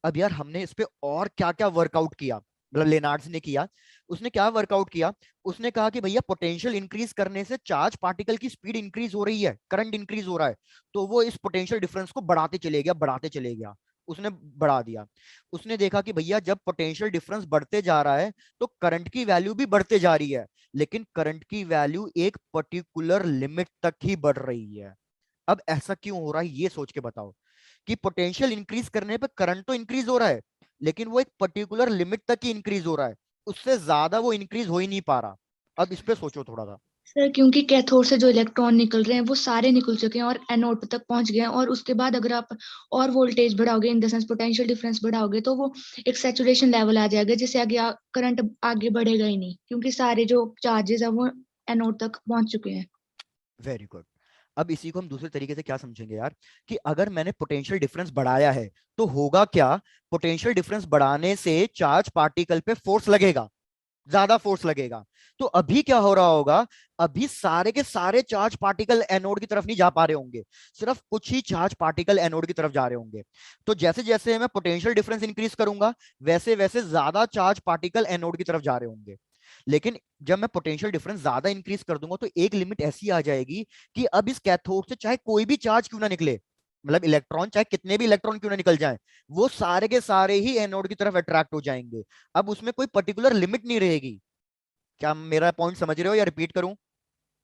अब यार हमने इस पे और क्या क्या वर्कआउट किया, मतलब लेनार्ड्स ने किया। उसने क्या वर्कआउट किया, उसने कहा कि भैया पोटेंशियल इंक्रीज करने से चार्ज पार्टिकल की स्पीड इंक्रीज हो रही है, करंट इंक्रीज हो रहा है, तो वो इस पोटेंशियल डिफरेंस को बढ़ाते चले गया, बढ़ाते चले गया। उसने बढ़ा दिया। उसने देखा कि भैया जब पोटेंशियल डिफरेंस बढ़ते जा रहा है तो करंट की वैल्यू भी बढ़ते जा रही है, लेकिन करंट की वैल्यू एक पर्टिकुलर लिमिट तक ही बढ़ रही है। अब ऐसा क्यों हो रहा है ये सोच के बताओ, कि पोटेंशियल इंक्रीज करने पे करंट तो इंक्रीज हो रहा है लेकिन वो एक पर्टिकुलर लिमिट तक ही इंक्रीज हो रहा है, उससे ज्यादा वो इंक्रीज हो ही नहीं पा रहा। अब इस पे सोचो थोड़ा सा। सर, क्योंकि कैथोड से जो इलेक्ट्रॉन निकल रहे हैं वो सारे निकल चुके हैं और एनोड तक पहुंच गए हैं, और उसके बाद अगर आप और वोल्टेज बढ़ाओगे, in the sense potential difference बढ़ाओगे, तो वो एक सैचुरेशन लेवल आ जाएगा, जिससे आगे करंट आगे बढ़ेगा ही नहीं, क्योंकि सारे जो चार्जेस है वो एनोड तक पहुंच चुके हैं। Very good. अब इसी को हम दूसरे तरीके से क्या समझेंगे यार, कि अगर मैंने पोटेंशियल डिफरेंस बढ़ाया है तो होगा क्या, पोटेंशियल डिफरेंस बढ़ाने से चार्ज पार्टिकल पे फोर्स लगेगा, ज्यादा फोर्स लगेगा। तो अभी क्या हो रहा होगा, अभी सारे के सारे चार्ज पार्टिकल एनोड की तरफ नहीं जा पा रहे होंगे, सिर्फ कुछ ही चार्ज पार्टिकल एनोड की तरफ जा रहे होंगे। तो जैसे जैसे मैं पोटेंशियल डिफरेंस इंक्रीज करूंगा वैसे वैसे ज्यादा चार्ज पार्टिकल एनोड की तरफ जा रहे होंगे। लेकिन जब मैं पोटेंशियल डिफरेंस ज्यादा इंक्रीज कर दूंगा तो एक लिमिट ऐसी आ जाएगी कि अब इस कैथोड से चाहे कोई भी चार्ज क्यों ना निकले, मतलब इलेक्ट्रॉन चाहे कितने भी इलेक्ट्रॉन क्यों ना निकल जाएं, वो सारे के सारे ही एनोड की तरफ अट्रैक्ट हो जाएंगे। अब उसमें कोई पर्टिकुलर लिमिट नहीं रहेगी। क्या मेरा पॉइंट समझ रहे हो या रिपीट करूं?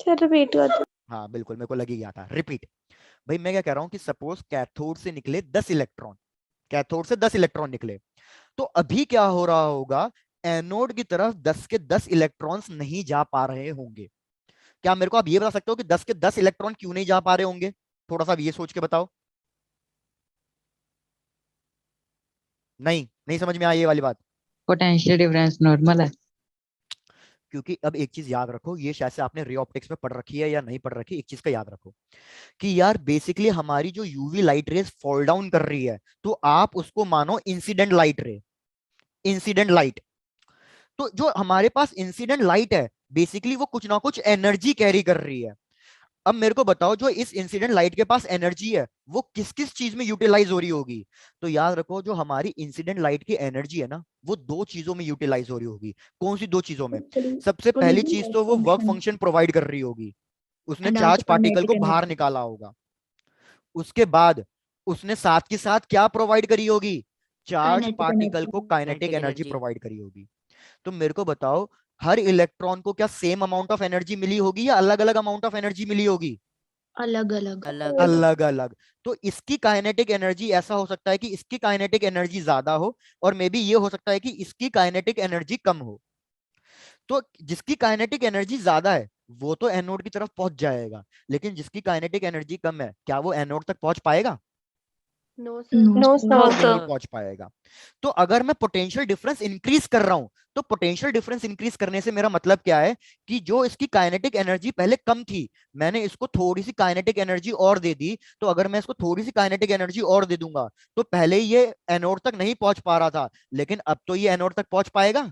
Sir, repeat कर दो। हाँ बिल्कुल, मेरे को लग ही गया था, रिपीट। भाई मैं क्या कह रहा हूं कि सपोज कैथोड से निकले 10 इलेक्ट्रॉन, कैथोड से 10 इलेक्ट्रॉन निकले, तो अभी क्या हो रहा होगा, एनोड की तरफ 10 के 10 इलेक्ट्रॉन्स नहीं जा पा रहे होंगे। क्या मेरे को आप ये बता सकते हो कि 10 के 10 इलेक्ट्रॉन क्यों नहीं जा पा रहे होंगे? थोड़ा सा ये सोच के बताओ। नहीं नहीं समझ में आई ये वाली बात? पोटेंशियल डिफरेंस नॉर्मल है। क्योंकि अब एक चीज याद रखो, ये शायद से आपने रे ऑप्टिक्स में पढ़ रखी है या नहीं पढ़ रखी, एक चीज का याद रखो कि यार बेसिकली हमारी जो UV light rays fall down कर रही है, तो आप उसको मानो इंसिडेंट लाइट रे, इंसिडेंट लाइट। तो जो हमारे पास इंसिडेंट लाइट है, बेसिकली वो कुछ ना कुछ एनर्जी कैरी कर रही है। अब मेरे को बताओ, जो इस इंसिडेंट लाइट के पास एनर्जी है, वो किस किस चीज में यूटिलाइज हो रही होगी? तो याद रखो, जो हमारी इंसिडेंट लाइट की एनर्जी है ना, वो दो चीजों में यूटिलाइज हो रही होगी। कौन सी दो चीजों में? सबसे पहली चीज तो वो वर्क फंक्शन प्रोवाइड कर रही होगी, उसने And चार्ज also पार्टिकल को kinetic बाहर energy. निकाला होगा। उसके बाद उसने साथ के साथ क्या प्रोवाइड करी होगी? Charge Kinetic particle energy. को kinetic Kinetic energy energy. Provide करी होगी। तो मेरे को बताओ, हर इलेक्ट्रॉन को क्या सेम अमाउंट ऑफ एनर्जी मिली होगी या अलग अलग अमाउंट ऑफ एनर्जी मिली होगी? अलग अलग. अलग अलग अलग। तो इसकी काइनेटिक एनर्जी, ऐसा हो सकता है कि इसकी काइनेटिक एनर्जी ज्यादा हो, और मे बी ये हो सकता है कि इसकी काइनेटिक एनर्जी कम हो। तो जिसकी काइनेटिक एनर्जी ज्यादा है वो तो एनोड की तरफ पहुंच जाएगा, लेकिन जिसकी काइनेटिक एनर्जी कम है, क्या वो एनोड तक पहुंच पाएगा? No, No, sir. sir. नहीं पहुंच पाएगा। तो अगर मैं पोटेंशियल डिफरेंस इंक्रीज कर रहा हूं, तो पोटेंशियल डिफरेंस इंक्रीज करने से मेरा मतलब क्या है कि जो इसकी काइनेटिक एनर्जी पहले कम थी, मैंने इसको थोड़ी सी काइनेटिक एनर्जी और दे दी। तो अगर मैं इसको थोड़ी सी काइनेटिक एनर्जी और दे दूंगा, तो पहले ये एनोड तक नहीं पहुंच पा रहा था, लेकिन अब तो ये एनोड तक पहुंच पाएगा।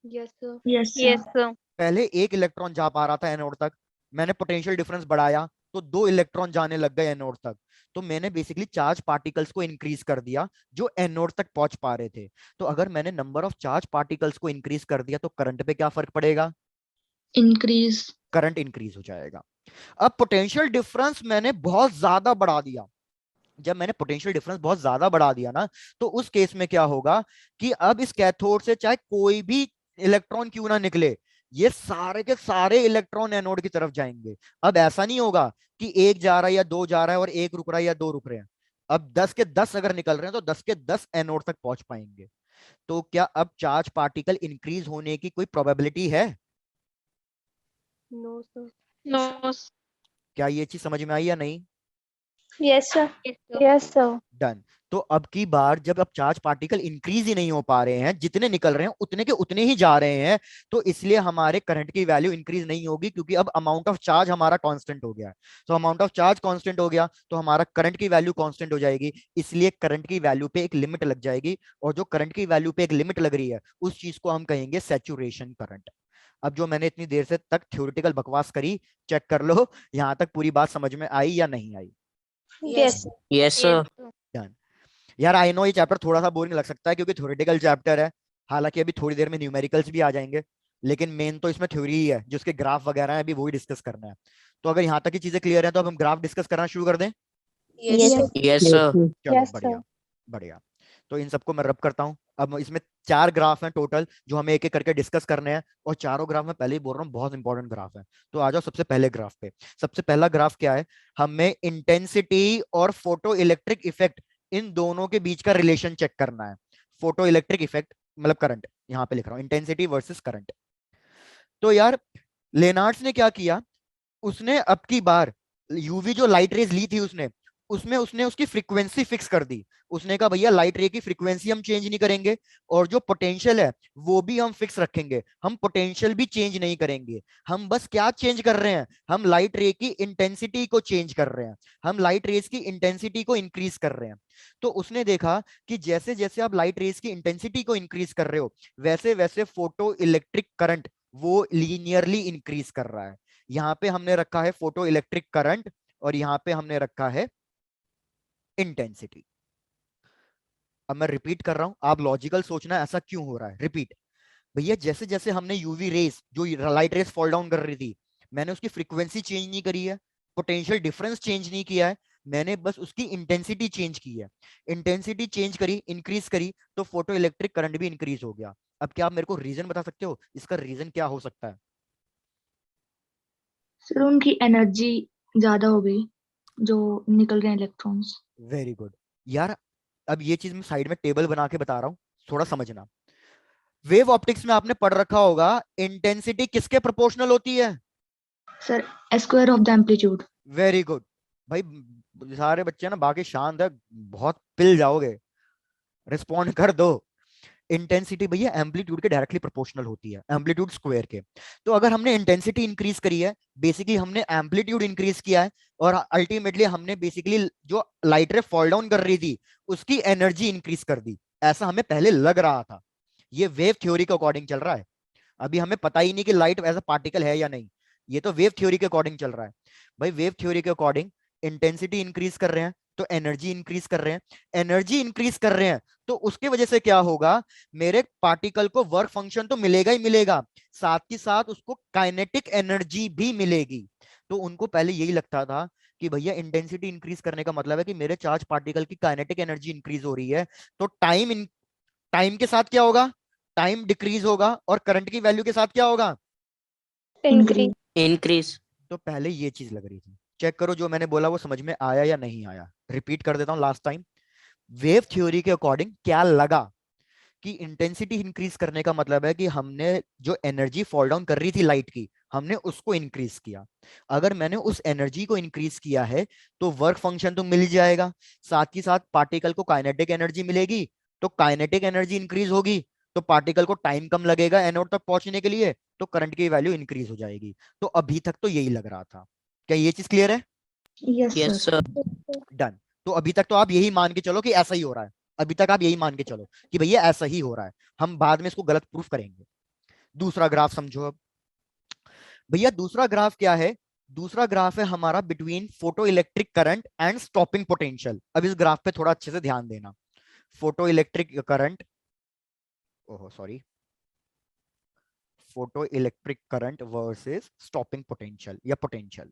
Yes, sir. Yes, sir. Yes, sir. पहले एक इलेक्ट्रॉन जा पा रहा था एनोड तक, मैंने पोटेंशियल डिफरेंस बढ़ाया तो दो इलेक्ट्रॉन जाने लग गए एनोड तक। तो मैंने बेसिकली चार्ज पार्टिकल्स को इंक्रीज कर दिया जो एनोड तक पहुंच पा रहे थे। तो अगर मैंने नंबर ऑफ चार्ज पार्टिकल्स को इंक्रीज कर दिया, तो करंट पे क्या फर्क पड़ेगा? Increase. करंट इंक्रीज हो जाएगा। अब पोटेंशियल डिफरेंस मैंने बहुत ज्यादा बढ़ा दिया। जब मैंने पोटेंशियल डिफरेंस बहुत ज्यादा बढ़ा दिया ना, तो उस केस में क्या होगा कि अब इस कैथोड से चाहे कोई भी इलेक्ट्रॉन क्यों ना निकले, ये सारे के सारे इलेक्ट्रॉन एनोड की तरफ जाएंगे। अब ऐसा नहीं होगा कि एक जा रहा है या दो जा रहा है और एक रुक रहा है या दो रुक रहे हैं। अब 10 के 10 अगर निकल रहे हैं, तो 10 के 10 एनोड तक पहुंच पाएंगे। तो क्या अब चार्ज पार्टिकल इंक्रीज होने की कोई प्रोबेबिलिटी है? No, sir. No. क्या ये चीज समझ में आई या नहीं? Yes, sir. Yes, sir. Yes, sir. Done. तो अब की बार जब अब चार्ज पार्टिकल इंक्रीज ही नहीं हो पा रहे हैं, जितने निकल रहे हैं उतने के उतने ही जा रहे हैं, तो इसलिए हमारे करंट की वैल्यू इंक्रीज नहीं होगी, क्योंकि अब अमाउंट ऑफ चार्ज हमारा कांस्टेंट हो गया है। तो अमाउंट ऑफ चार्ज कांस्टेंट हो गया, तो हमारा करंट की वैल्यू कांस्टेंट हो जाएगी, इसलिए करंट की वैल्यू पे एक लिमिट लग जाएगी। और जो करंट की वैल्यू पे एक लिमिट लग रही है, उस चीज को हम कहेंगे सैचुरेशन करंट। अब जो मैंने इतनी देर से तक थ्योरेटिकल बकवास करी, चेक कर लो यहां तक पूरी बात समझ में आई या नहीं आई। Yes. yes sir done. यार आई नो ये चैप्टर थोड़ा सा बोरिंग लग सकता है क्योंकि थ्योरेटिकल चैप्टर है, हालांकि अभी थोड़ी देर में न्यूमेरिकल्स भी आ जाएंगे, लेकिन मेन तो इसमें थ्योरी ही है, जो उसके ग्राफ वगैरह है अभी वही डिस्कस करना है। तो अगर यहाँ तक की चीजें क्लियर है, तो अब हम ग्राफ डिस्कस करना शुरू कर दें। Yes. yes sir चलो Yes, बढ़िया sir. बढ़िया। तो इन सबको मैं रब करता हूँ। अब इसमें 4 ग्राफ हैं टोटल, जो हमें एक एक करके डिस्कस करने हैं, और चारों ग्राफ में पहले ही बोल रहा हूँ बहुत इंपॉर्टेंट ग्राफ है। तो आ जाओ सबसे पहले ग्राफ पे। सबसे पहला ग्राफ क्या है? हमें इंटेंसिटी और फोटो इलेक्ट्रिक इफेक्ट, इन दोनों के बीच का रिलेशन चेक करना है। फोटो इलेक्ट्रिक इफेक्ट मतलब करंट, यहाँ पे लिख रहा हूँ इंटेंसिटी वर्सेस करंट। तो यार लेनार्ड्स ने क्या किया, उसने अब की बार यूवी जो लाइट रेज ली थी उसने, उसमें उसने उसकी फ्रीक्वेंसी फिक्स कर दी। उसने कहा भैया लाइट रे की फ्रीक्वेंसी हम चेंज नहीं करेंगे, और जो पोटेंशियल है वो भी हम फिक्स रखेंगे, हम पोटेंशियल भी चेंज नहीं करेंगे। हम बस क्या चेंज कर रहे हैं? हम लाइट रे की इंटेंसिटी को चेंज कर रहे हैं, हम लाइट रेज की इंटेंसिटी को इंक्रीज कर रहे हैं। तो उसने देखा कि जैसे जैसे आप लाइट रेज की इंटेंसिटी को इंक्रीज कर रहे हो, वैसे वैसे फोटो इलेक्ट्रिक करंट वो लीनियरली इंक्रीज कर रहा है। यहाँ पे हमने रखा है फोटो इलेक्ट्रिक करंट, और यहाँ पे हमने रखा है इंटेंसिटी। अब मैं रिपीट कर रहा हूं, आप लॉजिकल सोचना ऐसा क्यों हो रहा है। रिपीट भैया, जैसे जैसे हमने यूवी रेस, जो लाइट रेस फॉल डाउन कर रही थी, मैंने उसकी फ्रीक्वेंसी चेंज नहीं करी है, पोटेंशियल डिफरेंस चेंज नहीं किया है, मैंने बस उसकी इंटेंसिटी चेंज की है। इंटेंसिटी चेंज करी, इंक्रीज करी, तो फोटो इलेक्ट्रिक करंट भी इंक्रीज हो गया। अब क्या आप मेरे को रीजन बता सकते हो इसका? रीजन क्या हो सकता है? सर उनकी एनर्जी ज्यादा हो गई, जो निकल रहे हैं इलेक्ट्रॉन्स। वेरी गुड यार। अब ये चीज मैं साइड में टेबल बना के बता रहा हूं, थोड़ा समझना। वेव ऑप्टिक्स में आपने पढ़ रखा होगा इंटेंसिटी किसके प्रोपोर्शनल होती है? Sir square of the amplitude. Very good भाई, सारे बच्चे ना बाकी शांत है, बहुत पिल जाओगे, रिस्पॉन्ड कर दो। इंटेंसिटी भैया एम्पलीट्यूड के डायरेक्टली प्रोपोर्शनल होती है, एम्पलीट्यूड स्क्वायर के। तो अगर हमने इंटेंसिटी इंक्रीज करी है, बेसिकली हमने एम्पलीट्यूड इंक्रीज किया है, और अल्टीमेटली हमने बेसिकली जो लाइट रे फॉल डाउन कर रही थी उसकी एनर्जी इंक्रीज कर दी, ऐसा हमें पहले लग रहा था। ये वेव थ्योरी के अकॉर्डिंग चल रहा है, अभी हमें पता ही नहीं कि लाइट एज अ पार्टिकल है या नहीं, ये तो वेव थ्योरी के अकॉर्डिंग चल रहा है। भाई वेव थ्योरी के अकॉर्डिंग इंटेंसिटी इंक्रीज कर रहे हैं तो एनर्जी इंक्रीज कर रहे हैं, एनर्जी इंक्रीज कर रहे हैं तो उसके वजह से क्या होगा, मेरे पार्टिकल को वर्क फंक्शन तो मिलेगा ही मिलेगा, साथ ही साथ उसको काइनेटिक एनर्जी भी मिलेगी। तो उनको पहले यही लगता था कि भैया इंटेंसिटी इंक्रीज करने का मतलब है कि मेरे चार्ज पार्टिकल की काइनेटिक एनर्जी इंक्रीज हो रही है, तो टाइम के साथ क्या होगा, टाइम डिक्रीज होगा, और करंट की वैल्यू के साथ क्या होगा, Increase. इंक्रीज। तो पहले ये चीज लग रही थी। चेक करो जो मैंने बोला वो समझ में आया या नहीं आया, रिपीट कर देता हूं लास्ट टाइम। वेव थ्योरी के अकॉर्डिंग क्या लगा कि इंटेंसिटी इंक्रीज करने का मतलब है कि हमने जो एनर्जी फॉल डाउन कर रही थी लाइट की, हमने उसको इंक्रीज किया। अगर मैंने उस एनर्जी को इंक्रीज किया है तो वर्क फंक्शन तो मिल जाएगा, साथ ही साथ पार्टिकल को काइनेटिक एनर्जी मिलेगी, तो काइनेटिक एनर्जी इंक्रीज होगी तो पार्टिकल को टाइम कम लगेगा एनोड तक पहुंचने के लिए, तो करंट की वैल्यू इंक्रीज हो जाएगी। तो अभी तक तो यही लग रहा था, क्या ये चीज क्लियर है? Yes yes sir. Sir. Done. तो अभी तक तो आप यही मान के चलो कि ऐसा ही हो रहा है, अभी तक आप यही मान के चलो कि भैया ऐसा ही हो रहा है, हम बाद में इसको गलत प्रूफ करेंगे। दूसरा ग्राफ समझो अब। भैया दूसरा ग्राफ क्या है, दूसरा ग्राफ है हमारा between photo electric current and stopping potential. अब इस ग्राफ पे थोड़ा अच्छे से ध्यान देना। फोटो इलेक्ट्रिक करंट, ओहो sorry, photo electric current versus stopping potential या पोटेंशियल।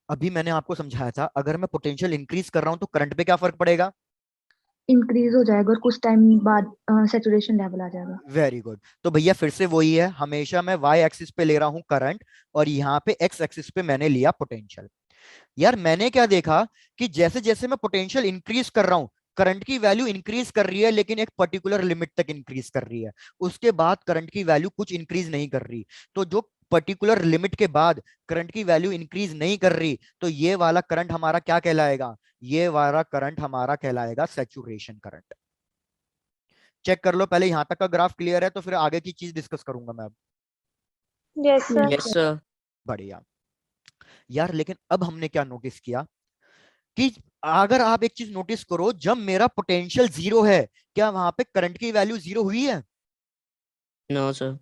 अभी मैंने आपको समझाया था अगर मैं पोटेंशियल इंक्रीज कर रहा हूं तो करंट पे क्या फर्क पड़ेगा, इंक्रीज हो जाएगा और कुछ टाइम बाद सैचुरेशन लेवल आ जाएगा। Very good. तो भैया फिर से वही है, हमेशा मैं वाई एक्सिस पे ले रहा हूं करंट और यहाँ पे एक्स एक्सिस पे मैंने लिया पोटेंशियल। यार मैंने क्या देखा कि जैसे जैसे मैं पोटेंशियल इंक्रीज कर रहा हूं करंट की वैल्यू इंक्रीज कर रही है, लेकिन एक पर्टिकुलर लिमिट तक इंक्रीज कर रही है, उसके बाद करंट की वैल्यू कुछ इंक्रीज नहीं कर रही। तो जो पर्टिकुलर लिमिट के बाद करंट की वैल्यू इंक्रीज नहीं कर रही, तो ये वाला करंट हमारा क्या कहलाएगा, ये वाला करंट हमारा कहलाएगा सैचुरेशन करंट। चेक कर लो पहले यहां तक का ग्राफ क्लियर है तो फिर आगे की चीज डिस्कस करूंगा मैं अब। Yes, sir. Yes sir. बढ़िया। यार लेकिन अब हमने क्या नोटिस किया कि अगर आप एक चीज नोटिस करो, जब मेरा पोटेंशियल जीरो है क्या वहां पे करंट की वैल्यू जीरो हुई है? No sir.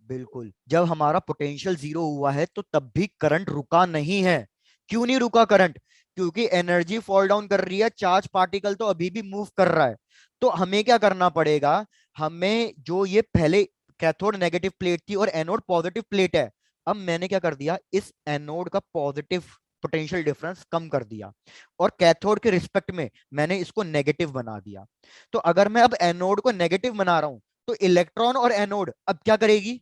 बिल्कुल, जब हमारा पोटेंशियल जीरो हुआ है तो तब भी करंट रुका नहीं है। क्यों नहीं रुका करंट? क्योंकि एनर्जी फॉल डाउन कर रही है, चार्ज पार्टिकल तो अभी भी मूव कर रहा है। तो हमें क्या करना पड़ेगा, हमें जो ये पहले कैथोड नेगेटिव प्लेट थी और एनोड पॉजिटिव प्लेट है, अब मैंने क्या कर दिया, इस एनोड का पॉजिटिव पोटेंशियल डिफरेंस कम कर दिया और कैथोड के रिस्पेक्ट में मैंने इसको नेगेटिव बना दिया। तो अगर मैं अब एनोड को नेगेटिव बना रहा हूं तो इलेक्ट्रॉन और एनोड अब क्या करेगी,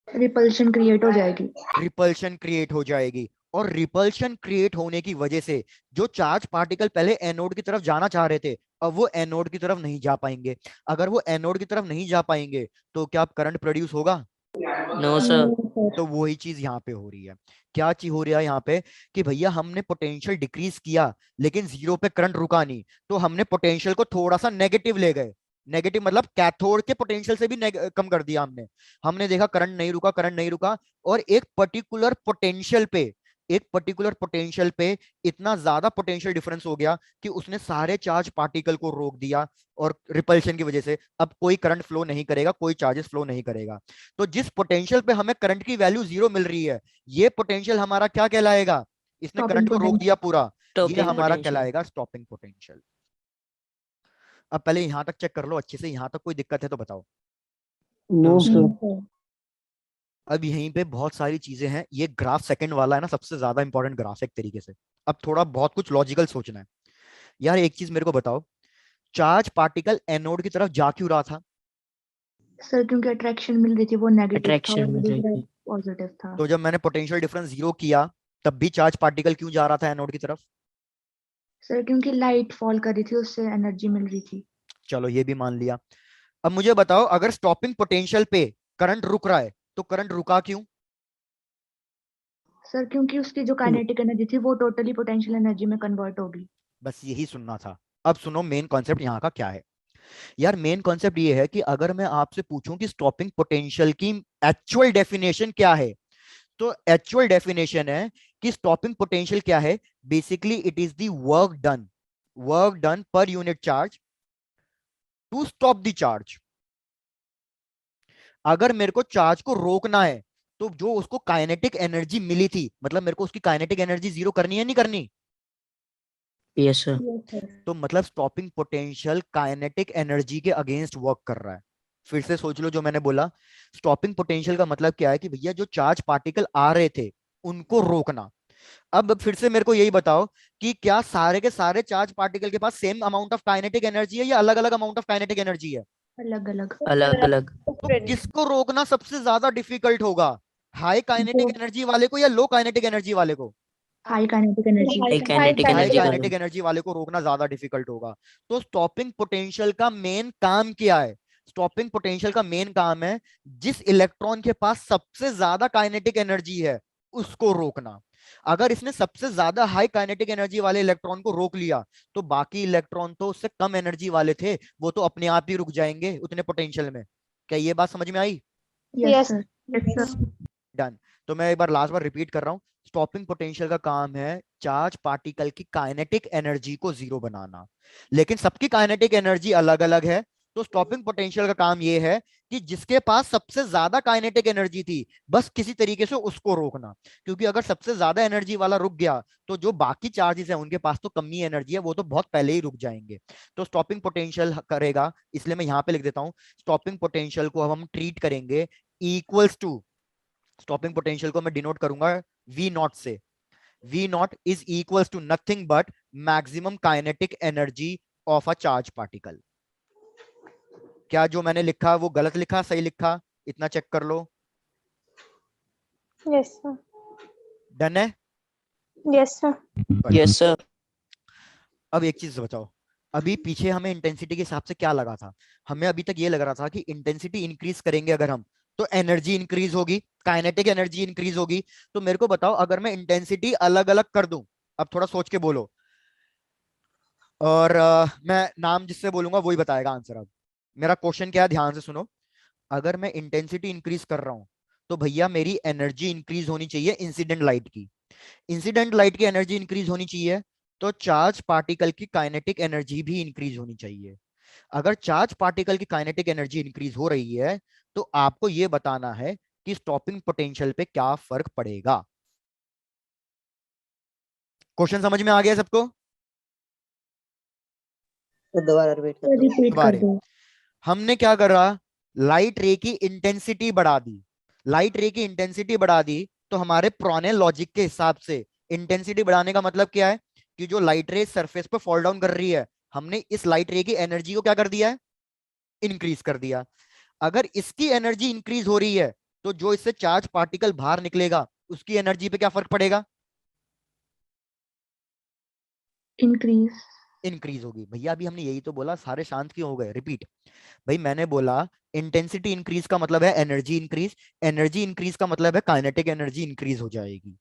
रिपल्शन क्रिएट हो जाएगी। रिपल्शन क्रिएट हो जाएगी। और रिपल्शन क्रिएट होने की वजह से जो चार्ज पार्टिकल पहले एनोड की तरफ जाना चाह रहे थे अब वो एनोड की तरफ नहीं जा पाएंगे। अगर वो एनोड की तरफ नहीं जा पाएंगे तो क्या करंट प्रोड्यूस होगा? No sir. तो वही चीज यहाँ पे हो रही है। क्या चीज हो रहा है यहाँ पे कि भैया हमने पोटेंशियल डिक्रीज किया लेकिन जीरो पे करंट रुका नहीं, तो हमने पोटेंशियल को थोड़ा सा नेगेटिव ले गए। नेगेटिव मतलब कैथोड के पोटेंशियल से भी कम कर दिया हमने। हमने देखा करंट नहीं रुका, करंट नहीं रुका, और एक पर्टिकुलर पोटेंशियल पे, एक पर्टिकुलर पोटेंशियल पे इतना ज्यादा पोटेंशियल डिफरेंस हो गया कि उसने सारे चार्ज पार्टिकल को रोक दिया, और रिपल्शन की वजह से अब कोई करंट फ्लो नहीं करेगा, कोई चार्जेस फ्लो नहीं करेगा। तो जिस पोटेंशियल पे हमें करंट की वैल्यू जीरो मिल रही है, ये पोटेंशियल हमारा क्या कहलाएगा, इसने करंट को रोक दिया पूरा, ये स्टॉपिंग हमारा पोटेंशियल। कहलाएगा स्टॉपिंग पोटेंशियल। अब पहले यहां तक चेक कर लो अच्छे से, यहां तक कोई दिक्कत है तो बताओ। No sir. अब यहीं पे बहुत सारी चीजें हैं, ये ग्राफ सेकंड वाला है ना सबसे ज्यादा इंपॉर्टेंट ग्राफ है एक तरीके से। अब थोड़ा बहुत कुछ लॉजिकल सोचना है। यार एक चीज मेरे को बताओ, चार्ज पार्टिकल एनोड की तरफ जा क्यों रहा था? सर क्योंकि अट्रैक्शन मिल रही थी, वो नेगेटिव था अट्रैक्शन और मिल रही दूसरा थी। पॉजिटिव था। तो जब मैंने पोटेंशियल डिफरेंस जीरो किया तब भी चार्ज पार्टिकल क्यों जा रहा था एनोड की तरफ? सर क्योंकि लाइट फॉल कर रही थी, उससे एनर्जी मिल रही थी। चलो ये भी मान लिया। अब मुझे बताओ अगर स्टॉपिंग पोटेंशियल पे करंट रुक रहा है तो करंट रुका क्यों? सर क्योंकि उसकी जो काइनेटिक एनर्जी थी वो टोटली पोटेंशियल एनर्जी में कन्वर्ट होगी। बस यही सुनना था, अब सुनो मेन कॉन्सेप्ट यहाँ का क्या है यार। मेन कॉन्सेप्ट ये है कि अगर मैं आपसे पूछूं कि स्टॉपिंग पोटेंशियल की एक्चुअल डेफिनेशन क्या है, तो एक्चुअल डेफिनेशन है कि स्टॉपिंग पोटेंशियल क्या है। Basically it is the work done per unit charge to stop the charge. अगर मेरे को चार्ज को रोकना है तो जो उसको काइनेटिक एनर्जी मिली थी, मतलब मेरे को उसकी काइनेटिक एनर्जी जीरो करनी है नहीं करनी। Yes, sir. तो मतलब स्टॉपिंग पोटेंशियल काइनेटिक एनर्जी के अगेंस्ट वर्क कर रहा है। फिर से सोच लो जो मैंने बोला, स्टॉपिंग पोटेंशियल का मतलब क्या है कि भैया जो चार्ज पार्टिकल आ रहे थे उनको रोकना। अब फिर से मेरे को यही बताओ कि क्या सारे के सारे चार्ज पार्टिकल के पास same amount of kinetic energy है या अलग अलग अमाउंट ऑफ काइनेटिक एनर्जी है? अलग अलग। अलग अलग। तो किसको रोकना सबसे ज्यादा डिफिकल्ट होगा, हाई काइनेटिक एनर्जी वाले को या लो काइनेटिक एनर्जी वाले को? High kinetic energy. High kinetic high energy kinetic energy वाले को रोकना ज्यादा डिफिकल्ट होगा। तो स्टॉपिंग पोटेंशियल का मेन काम क्या है? स्टॉपिंग पोटेंशियल का मेन काम है जिस इलेक्ट्रॉन के पास सबसे ज्यादा काइनेटिक एनर्जी है उसको रोकना। अगर इसने सबसे ज्यादा हाई काइनेटिक एनर्जी वाले इलेक्ट्रॉन को रोक लिया तो बाकी इलेक्ट्रॉन तो उससे कम एनर्जी वाले थे, वो तो अपने आप ही रुक जाएंगे उतने पोटेंशियल में। क्या ये बात समझ में आई? Yes Yes. सर। डन। तो मैं एक बार लास्ट बार रिपीट कर रहा हूं, स्टॉपिंग पोटेंशियल का काम है चार्ज पार्टिकल की काइनेटिक एनर्जी को जीरो बनाना, लेकिन सबकी काइनेटिक एनर्जी अलग अलग है। तो स्टॉपिंग पोटेंशियल का काम यह है कि जिसके पास सबसे ज्यादा काइनेटिक एनर्जी थी बस किसी तरीके से उसको रोकना, क्योंकि अगर सबसे ज्यादा एनर्जी वाला रुक गया तो जो बाकी चार्जेस है उनके पास तो कमी एनर्जी है, वो तो बहुत पहले ही रुक जाएंगे। तो स्टॉपिंग पोटेंशियल करेगा, इसलिए मैं यहां पे लिख देता हूं, स्टॉपिंग पोटेंशियल को अब हम ट्रीट करेंगे इक्वल्स टू, स्टॉपिंग पोटेंशियल को मैं डिनोट करूंगा V नॉट से। V naught is equals to nothing but maximum kinetic energy of a charge particle. क्या जो मैंने लिखा वो गलत लिखा सही लिखा, इतना चेक कर लो। Yes, sir. डन है? Yes, sir. Yes, sir. अब एक चीज बताओ, अभी पीछे हमें इंटेंसिटी के हिसाब से क्या लगा था? हमें अभी तक ये लग रहा था कि इंटेंसिटी इंक्रीज करेंगे अगर हम तो एनर्जी इंक्रीज होगी, काइनेटिक एनर्जी इंक्रीज होगी। तो मेरे को बताओ अगर मैं इंटेंसिटी अलग अलग कर दूं, अब थोड़ा सोच के बोलो, और मैं नाम जिससे बोलूंगा वही बताएगा आंसर। अब मेरा क्वेश्चन क्या है ध्यान से सुनो, अगर मैं इंटेंसिटी इंक्रीज कर रहा हूं तो भैया मेरी एनर्जी इंक्रीज होनी चाहिए इंसिडेंट लाइट की। इंसिडेंट लाइट की एनर्जी इंक्रीज होनी चाहिए तो चार्ज पार्टिकल की काइनेटिक एनर्जी भी इंक्रीज होनी चाहिए। अगर चार्ज पार्टिकल की काइनेटिक एनर्जी इंक्रीज हो रही है तो आपको यह बताना है कि स्टॉपिंग पोटेंशियल पे क्या फर्क पड़ेगा। क्वेश्चन समझ में आ गया सबको? दोबारा रिपीट कर दो। रिपीट कर दोबारे दो। हमने क्या करा, लाइट रे की इंटेंसिटी बढ़ा दी। लाइट रे की इंटेंसिटी बढ़ा दी तो हमारे पुराने लॉजिक के हिसाब से इंटेंसिटी बढ़ाने का मतलब क्या है कि जो लाइट रे सरफेस पे फॉल डाउन कर रही है, हमने इस लाइट रे की एनर्जी को क्या कर दिया है, इंक्रीज कर दिया। अगर इसकी एनर्जी इंक्रीज हो रही है तो जो इससे चार्ज पार्टिकल बाहर निकलेगा उसकी एनर्जी पे क्या फर्क पड़ेगा? इंक्रीज। इंक्रीज होगी। भैया अभी हमने यही तो बोला, सारे शांत क्यों हो गए? रिपीट भाई, मैंने बोला इंटेंसिटी इंक्रीज का मतलब है एनर्जी इंक्रीज, एनर्जी इंक्रीज का मतलब है काइनेटिक एनर्जी इंक्रीज हो जाएगी।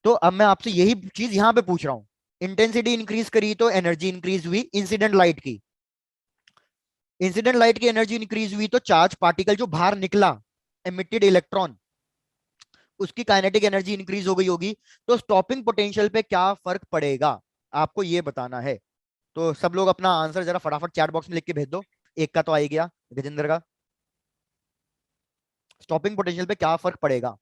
तो अब मैं आपसे यही चीज यहां पे पूछ रहा हूं, इंटेंसिटी इंक्रीज करी तो एनर्जी इंक्रीज हुई इंसिडेंट लाइट की, इंसिडेंट लाइट की एनर्जी इंक्रीज हुई तो चार्ज पार्टिकल जो बाहर निकला, एमिटेड इलेक्ट्रॉन, उसकी काइनेटिक एनर्जी इंक्रीज हो गई होगी। तो स्टॉपिंग पोटेंशियल पे क्या फर्क पड़ेगा आपको ये बताना है। तो सब लोग अपना आंसर जरा फटाफट चैट बॉक्स में लिख के भेज दो। एक का तो आ ही गया, गजेंद्र का। स्टॉपिंग पोटेंशियल पे क्या फर्क पड़ेगा?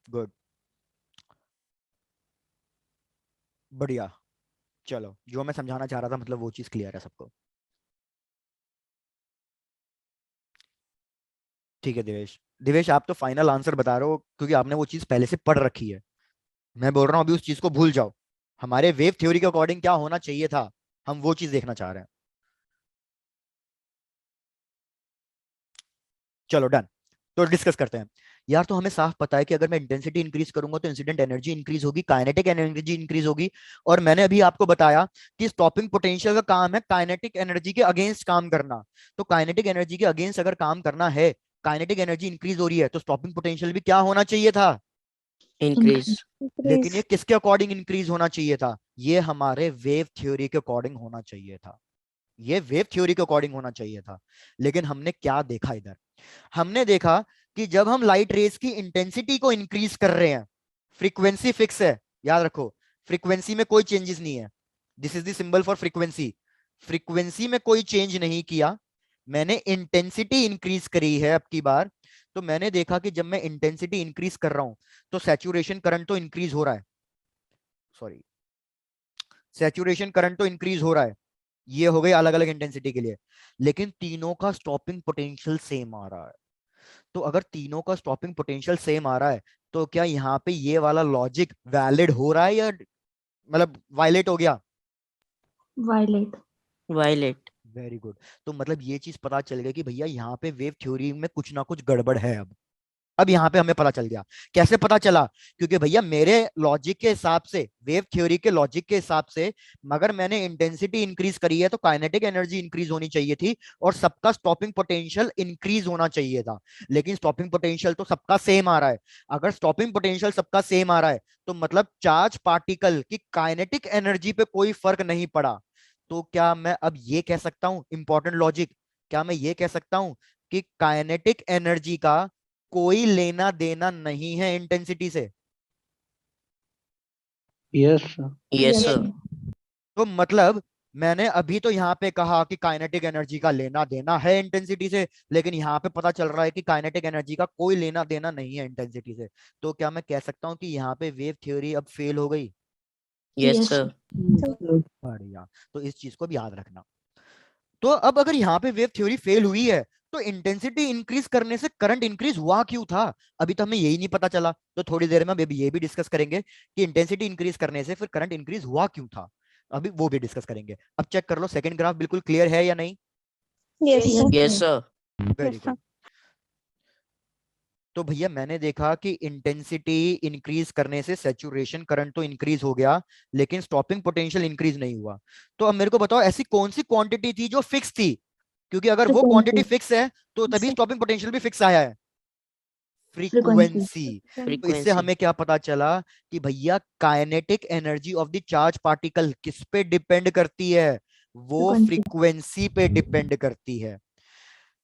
गुड, बढ़िया। चलो जो मैं समझाना चाह रहा था मतलब वो चीज क्लियर है सबको? ठीक है दिवेश, दिवेश आप तो फाइनल आंसर बता रहे हो क्योंकि आपने वो चीज पहले से पढ़ रखी है। मैं बोल रहा हूं अभी उस चीज को भूल जाओ, हमारे वेव थ्योरी के अकॉर्डिंग क्या होना चाहिए था हम वो चीज देखना चाह रहे हैं। चलो डन, तो डिस्कस करते हैं। यार तो हमें साफ पता है कि अगर मैं इंटेंसिटी इंक्रीज करूंगा तो इंसिडेंट एनर्जी इंक्रीज होगी, काइनेटिक एनर्जी इंक्रीज होगी। और मैंने अभी आपको बताया कि स्टॉपिंग पोटेंशियल का काम है काइनेटिक एनर्जी के अगेंस्ट काम करना। तो काइनेटिक एनर्जी के अगेंस्ट अगर काम करना है, काइनेटिक एनर्जी इंक्रीज हो रही है तो स्टॉपिंग पोटेंशियल भी क्या होना चाहिए था? increase, लेकिन ये किसके अकॉर्डिंग इंक्रीज होना चाहिए था? ये हमारे वेव थ्योरी के अकॉर्डिंग होना चाहिए था, ये वेव थ्योरी के अकॉर्डिंग होना चाहिए था। लेकिन हमने क्या देखा इधर? हमने देखा कि जब हम लाइट रेज की इंटेंसिटी को इंक्रीज कर रहे हैं, फ्रीक्वेंसी फिक्स है, याद रखो, फ्रीक्वेंसी में कोई चेंजेस नहीं है। This is the symbol for frequency. Frequency में कोई चेंज नहीं किया, मैंने इंटेंसिटी इंक्रीज करी है अब की बार। तो मैंने देखा कि जब मैं इंटेंसिटी इंक्रीज कर रहा हूं तो सैचुरेशन करंट तो इंक्रीज हो रहा है, सॉरी, सैचुरेशन करंट तो इंक्रीज हो रहा है, ये हो गई अलग अलग इंटेंसिटी के लिए, लेकिन तीनों का स्टॉपिंग पोटेंशियल सेम आ रहा है। तो अगर तीनों का स्टॉपिंग पोटेंशियल सेम आ रहा है तो क्या यहाँ पे ये वाला लॉजिक वैलिड हो रहा है या मतलब वायलेट हो गया? वायलेट। violet, very good. तो मतलब ये चीज पता चल गई कि भैया यहाँ पे वेव थ्योरी में कुछ ना कुछ गड़बड़ है। अब यहाँ पे हमें पता चल गया। कैसे पता चला? क्योंकि भैया मेरे लॉजिक के हिसाब से, वेव थ्योरी के लॉजिक के हिसाब से, मगर मैंने इंटेंसिटी इंक्रीज करी है तो काइनेटिक एनर्जी इंक्रीज होनी चाहिए थी और सबका स्टॉपिंग पोटेंशियल इंक्रीज होना चाहिए था। लेकिन स्टॉपिंग पोटेंशियल तो सबका सेम आ रहा है। अगर स्टॉपिंग पोटेंशियल सबका सेम आ रहा है तो मतलब चार्ज पार्टिकल की काइनेटिक एनर्जी पे कोई फर्क नहीं पड़ा। तो क्या मैं अब ये कह सकता हूं, इंपॉर्टेंट लॉजिक, क्या मैं ये कह सकता हूं कि काइनेटिक एनर्जी का कोई लेना देना नहीं है इंटेंसिटी से? Yes, sir. yes sir, तो मतलब मैंने अभी तो यहाँ पे कहा कि काइनेटिक एनर्जी का लेना देना है इंटेंसिटी से, लेकिन यहाँ पे पता चल रहा है कि काइनेटिक एनर्जी का कोई लेना देना नहीं है इंटेंसिटी से। तो क्या मैं कह सकता हूँ कि यहाँ पे वेव थ्योरी अब फेल हो गई? yes Yes, sir, बढ़िया। तो इस चीज को भी याद रखना। तो अब अगर यहाँ पे वेव थ्योरी फेल हुई है तो इंटेंसिटी इंक्रीज करने से करंट इंक्रीज हुआ क्यों था? अभी तो हमें यही नहीं पता चला। तो थोड़ी देर में ये भी डिस्कस करेंगे कि इंटेंसिटी इंक्रीज करने से फिर करंट इंक्रीज हुआ क्यों था, अभी वो भी डिस्कस करेंगे। अब चेक कर लो सेकंड ग्राफ बिल्कुल क्लियर है या नहीं? Yes, sir. yes sir, very Yes, sir. Good. तो भैया मैंने देखा कि इंटेंसिटी इंक्रीज करने से सैचुरेशन करंट तो इंक्रीज हो गया लेकिन स्टॉपिंग पोटेंशियल इंक्रीज नहीं हुआ। तो अब मेरे को बताओ ऐसी कौन सी क्वांटिटी थी जो फिक्स थी? क्योंकि अगर वो क्वांटिटी फिक्स है तो तभी स्टॉपिंग पोटेंशियल भी फिक्स आया है, फ्रीक्वेंसी। तो इससे frequency, हमें क्या पता चला कि भैया kinetic energy of the charge particle किस पे डिपेंड करती है? वो फ्रीक्वेंसी पे डिपेंड करती है।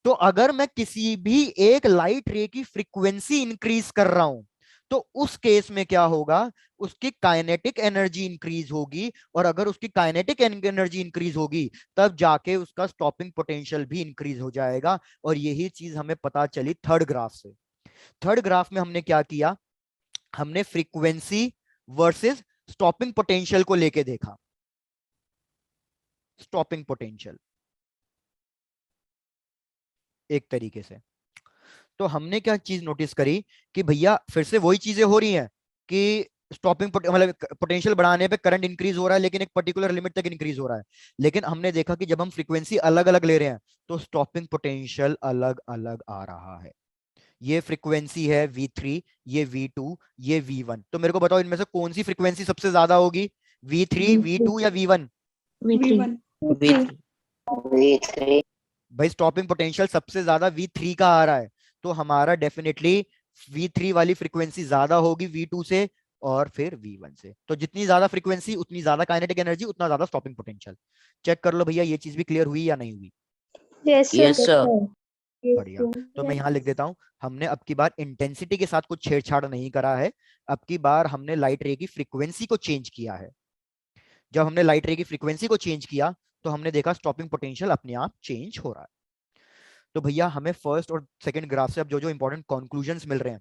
तो अगर मैं किसी भी एक लाइट रे की फ्रीक्वेंसी इंक्रीज कर रहा हूं तो उस केस में क्या होगा? उसकी काइनेटिक एनर्जी इंक्रीज होगी, और अगर उसकी काइनेटिक एनर्जी इंक्रीज होगी तब जाके उसका स्टॉपिंग पोटेंशियल भी इंक्रीज हो जाएगा। और यही चीज हमें पता चली थर्ड ग्राफ से। थर्ड ग्राफ में हमने क्या किया? हमने फ्रीक्वेंसी वर्सेस स्टॉपिंग पोटेंशियल को लेके देखा। स्टॉपिंग पोटेंशियल एक तरीके से। तो हमने क्या चीज नोटिस करी कि भैया फिर से वही चीजें हो रही हैं कि स्टॉपिंग मतलब पोटेंशियल बढ़ाने पे करंट इंक्रीज हो रहा है लेकिन एक पर्टिकुलर लिमिट तक इंक्रीज हो रहा है। लेकिन हमने देखा कि जब हम फ्रीक्वेंसी अलग अलग ले रहे हैं तो स्टॉपिंग पोटेंशियल अलग अलग आ रहा है। ये फ्रीक्वेंसी है V3, ये V2, ये V1। तो मेरे को बताओ इनमें से कौन सी फ्रीक्वेंसी सबसे ज्यादा होगी? V3, V2 या V1? V1. V3, भाई स्टॉपिंग पोटेंशियल सबसे ज्यादा V3 का आ रहा है, तो हमारा डेफिनेटली V3 वाली फ्रीक्वेंसी ज्यादा होगी V2 से और फिर V1 से। तो जितनी ज्यादा फ्रीक्वेंसी उतनी ज्यादा काइनेटिक एनर्जी उतना ज्यादा स्टॉपिंग पोटेंशियल। चेक कर लो भैया ये चीज भी क्लियर हुई या नहीं हुई? Yes, sir. yes sir, बढ़िया। तो मैं यहाँ लिख देता हूँ, हमने अब की बार इंटेंसिटी के साथ कुछ छेड़छाड़ नहीं करा है, अब की बार हमने लाइट रे की फ्रीक्वेंसी को चेंज किया है। जब हमने लाइट रे की फ्रीक्वेंसी को चेंज किया तो हमने देखा स्टॉपिंग पोटेंशियल अपने आप चेंज हो रहा है। तो भैया हमें फर्स्ट और सेकंड ग्राफ से अब जो जो इंपॉर्टेंट कंक्लूजन्स मिल रहे हैं,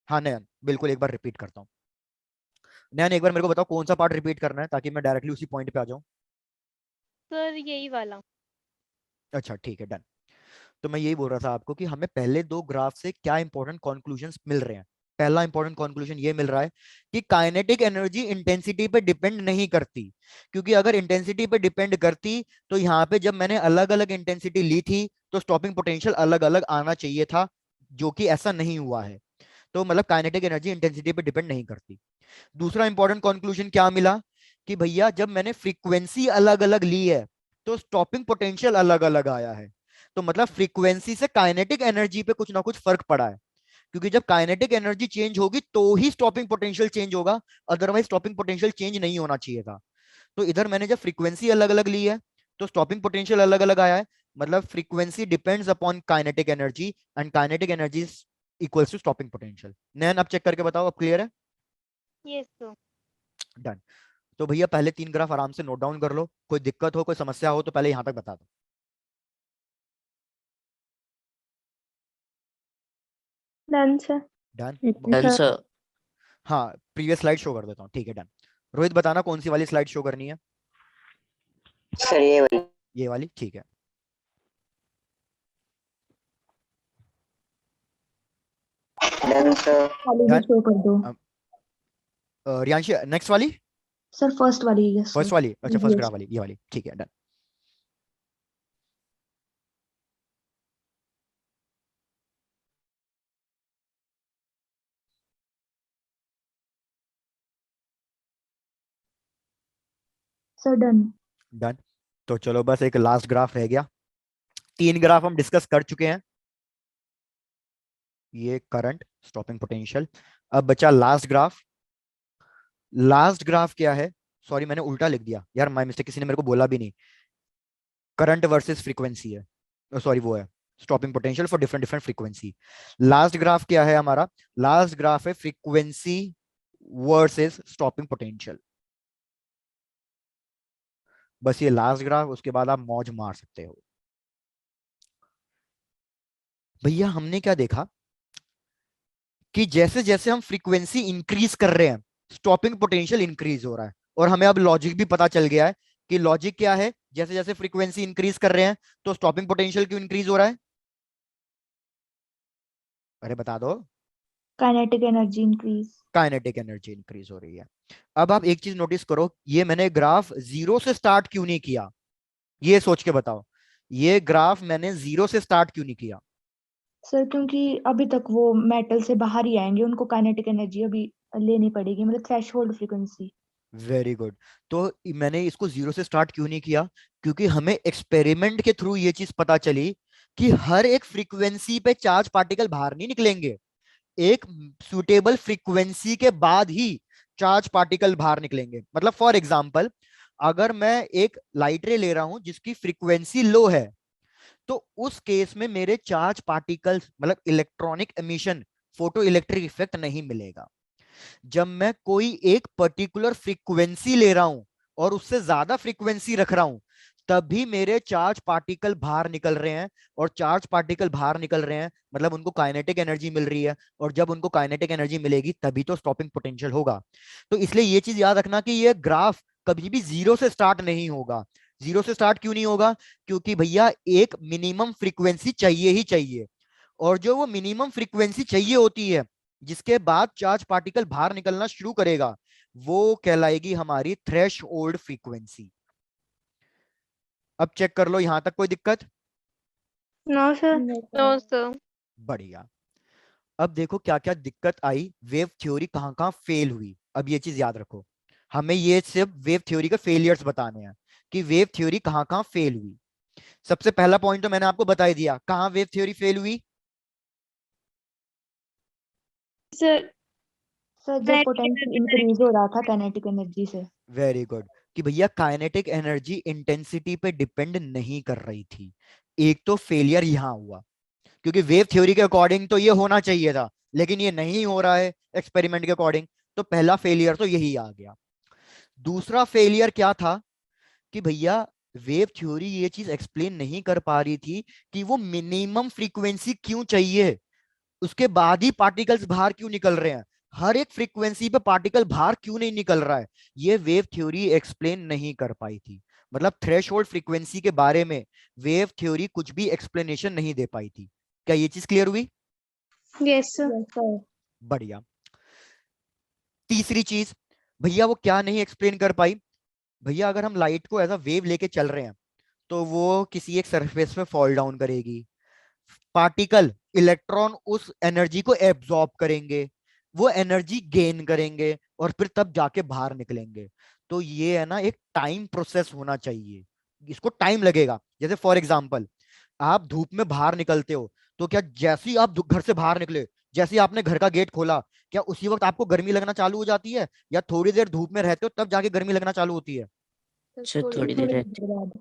हाँ नयन बिल्कुल एक बार रिपीट करता हूँ। नयन एक बार मेरे को बताओ कौन सा पार्ट रिपीट करना है ताकि मैं डायरेक्टली उसी पॉइंट पे आ जाऊं। सर यही वाला। अच्छा ठीक है डन। तो मैं यही बोल रहा था आपको कि हमें पहले दो ग्राफ से क्या इंपॉर्टेंट कंक्लूजन्स मिल रहे हैं। पहला इंपॉर्टेंट कंक्लूजन ये मिल रहा है कि काइनेटिक एनर्जी इंटेंसिटी पे डिपेंड नहीं करती, क्योंकि अगर इंटेंसिटी पे डिपेंड करती तो यहाँ पे जब मैंने अलग अलग इंटेंसिटी ली थी तो स्टॉपिंग पोटेंशियल अलग अलग आना चाहिए था, जो कि ऐसा नहीं हुआ है। तो मतलब काइनेटिक एनर्जी इंटेंसिटी पे डिपेंड नहीं करती। दूसरा इंपॉर्टेंट कंक्लूजन क्या मिला कि भैया जब मैंने फ्रीक्वेंसी अलग अलग ली है तो स्टॉपिंग पोटेंशियल अलग अलग आया है। तो मतलब फ्रीक्वेंसी से काइनेटिक एनर्जी पे कुछ ना कुछ फर्क पड़ा है। क्योंकि जब काइनेटिक एनर्जी चेंज होगी तो ही स्टॉपिंग पोटेंशियल चेंज होगा, अदरवाइज स्टॉपिंग पोटेंशियल चेंज नहीं होना चाहिए था। तो इधर मैंने जब फ्रीक्वेंसी अलग अलग ली है तो स्टॉपिंग पोटेंशियल अलग अलग आया है, मतलब frequency depends upon kinetic energy and kinetic energy equals to stopping potential. नैन अब चेक करके बताओ, अब क्लियर है? Yes sir. डन। तो भैया पहले 3 ग्राफ आराम से नोट डाउन कर लो, कोई दिक्कत हो कोई समस्या हो तो पहले यहां तक बता दो। Done sir. Done. Done, sir. हाँ प्रीवियस स्लाइड शो कर देता हूँ, ठीक है डन। रोहित बताना कौन सी वाली स्लाइड शो करनी है? सर ये वाली। ये वाली, ठीक है। Done sir. वाली भी Done. शो कर दो रियांशी नेक्स्ट वाली, सर, फर्स्ट वाली। Yes first sir. वाली, अच्छा फर्स्ट Yes. ग्राफ वाली, ये वाली, ठीक है डन। Sir done. डन। तो चलो बस एक लास्ट ग्राफ रह गया। 3 ग्राफ हम डिस्कस कर चुके हैं, ये करंट, स्टॉपिंग पोटेंशियल। अब बचा लास्ट ग्राफ। लास्ट ग्राफ क्या है? सॉरी मैंने उल्टा लिख दिया यार, माय मिस्टेक, किसी ने मेरे को बोला भी नहीं। करंट वर्सेस फ्रीक्वेंसी है, सॉरी वो है stopping potential for different different frequency. Last graph क्या है हमारा? लास्ट ग्राफ है फ्रीक्वेंसी वर्सेस स्टॉपिंग पोटेंशियल। बस ये लास्ट ग्राफ, उसके बाद आप मौज मार सकते हो। भैया हमने क्या देखा कि जैसे जैसे हम फ्रीक्वेंसी इंक्रीज कर रहे हैं स्टॉपिंग पोटेंशियल इंक्रीज हो रहा है, और हमें अब लॉजिक भी पता चल गया है कि लॉजिक क्या है। जैसे जैसे फ्रीक्वेंसी इंक्रीज कर रहे हैं तो स्टॉपिंग पोटेंशियल क्यों इंक्रीज हो रहा है? अरे बता दो। Kinetic energy increase. Kinetic energy increase हो रही है। अब आप एक चीज नोटिस करो, ये मैंने ग्राफ 0 से स्टार्ट क्यों नहीं किया, ये सोच के बताओ। ये ग्राफ मैंने 0 से स्टार्ट क्यों नहीं किया? सर क्योंकि अभी तक वो मेटल से बाहर ही आएंगे, उनको काइनेटिक एनर्जी अभी लेनी पड़ेगी, मतलब थ्रेशोल्ड फ्रीक्वेंसी। Very good. तो मैंने इसको 0 से स्टार्ट क्यों नहीं किया? क्योंकि हमें एक्सपेरिमेंट के थ्रू ये चीज पता चली कि हर एक फ्रीक्वेंसी पे चार्ज पार्टिकल बाहर नहीं निकलेंगे, एक सुटेबल फ्रीक्वेंसी के बाद ही चार्ज पार्टिकल बाहर निकलेंगे। मतलब फॉर एग्जांपल, अगर मैं एक लाइट रे ले रहा हूं जिसकी फ्रीक्वेंसी लो है, तो उस केस में मेरे चार्ज पार्टिकल्स मतलब electronic emission, photo electric effect नहीं मिलेगा। जब मैं कोई एक पर्टिकुलर फ्रीक्वेंसी ले रहा हूं और उससे ज्यादा फ्रीक्वेंसी रख रहा हूं, तभी मेरे चार्ज पार्टिकल बाहर निकल रहे हैं, और चार्ज पार्टिकल बाहर निकल रहे हैं मतलब उनको काइनेटिक एनर्जी मिल रही है, और जब उनको काइनेटिक एनर्जी मिलेगी तभी तो स्टॉपिंग पोटेंशियल होगा। तो इसलिए ये चीज याद रखना कि ये ग्राफ कभी भी 0 से स्टार्ट नहीं होगा। 0 से स्टार्ट क्यों नहीं होगा? क्योंकि भैया एक मिनिमम फ्रीक्वेंसी चाहिए ही चाहिए, और जो वो मिनिमम फ्रीक्वेंसी चाहिए होती है जिसके बाद चार्ज पार्टिकल बाहर निकलना शुरू करेगा, वो कहलाएगी हमारी थ्रेशहोल्ड फ्रीक्वेंसी। अब चेक कर लो, यहां तक कोई दिक्कत? No sir. No sir. बढ़िया। अब देखो क्या क्या दिक्कत आई, वेव थ्योरी कहां कहां फेल हुई। अब ये चीज याद रखो, हमें ये सिर्फ वेव थ्योरी के फेलियर्स बताने हैं कि वेव थ्योरी कहां कहां फेल हुई। सबसे पहला पॉइंट तो मैंने आपको बता ही दिया, कहां वेव थ्योरी फेल हुई? सर सर जब पोटेंशियल इंक्रीज हो रहा था काइनेटिक एनर्जी से। Very good. कि भैया काइनेटिक एनर्जी इंटेंसिटी पे डिपेंड नहीं कर रही थी। एक तो फेलियर यहां हुआ, क्योंकि वेव थ्योरी के अकॉर्डिंग तो ये होना चाहिए था, लेकिन ये नहीं हो रहा है एक्सपेरिमेंट के अकॉर्डिंग, तो पहला फेलियर तो यही आ गया। दूसरा फेलियर क्या था कि भैया वेव थ्योरी ये चीज एक्सप्लेन नहीं कर पा रही थी कि वो मिनिमम फ्रीक्वेंसी क्यों चाहिए, उसके बाद ही पार्टिकल्स बाहर क्यों निकल रहे हैं, हर एक फ्रीक्वेंसी पे पार्टिकल बाहर क्यों नहीं निकल रहा है, ये वेव थ्योरी एक्सप्लेन नहीं कर पाई थी। मतलब थ्रेशहोल्ड फ्रीक्वेंसी के बारे में वेव थ्योरी कुछ भी एक्सप्लेनेशन नहीं दे पाई थी। क्या ये चीज क्लियर हुई? Yes sir. Yes, sir. बढ़िया। तीसरी चीज, भैया वो क्या नहीं एक्सप्लेन कर पाई? भैया अगर हम लाइट को एज अ वेव लेके चल रहे हैं तो वो किसी एक सरफेस पे फॉल डाउन करेगी, पार्टिकल इलेक्ट्रॉन उस एनर्जी को एब्जॉर्ब करेंगे, वो एनर्जी गेन करेंगे और फिर तब जाके बाहर निकलेंगे। तो ये है ना एक टाइम प्रोसेस होना चाहिए, इसको टाइम लगेगा। जैसे फॉर एग्जांपल, आप धूप में बाहर निकलते हो, तो क्या जैसे ही आप घर से बाहर निकले जैसे ही आपने घर का गेट खोला, क्या उसी वक्त आपको गर्मी लगना चालू हो जाती है, या थोड़ी देर धूप में रहते हो तब जाके गर्मी लगना चालू होती है? सर थोड़ी देर रहती।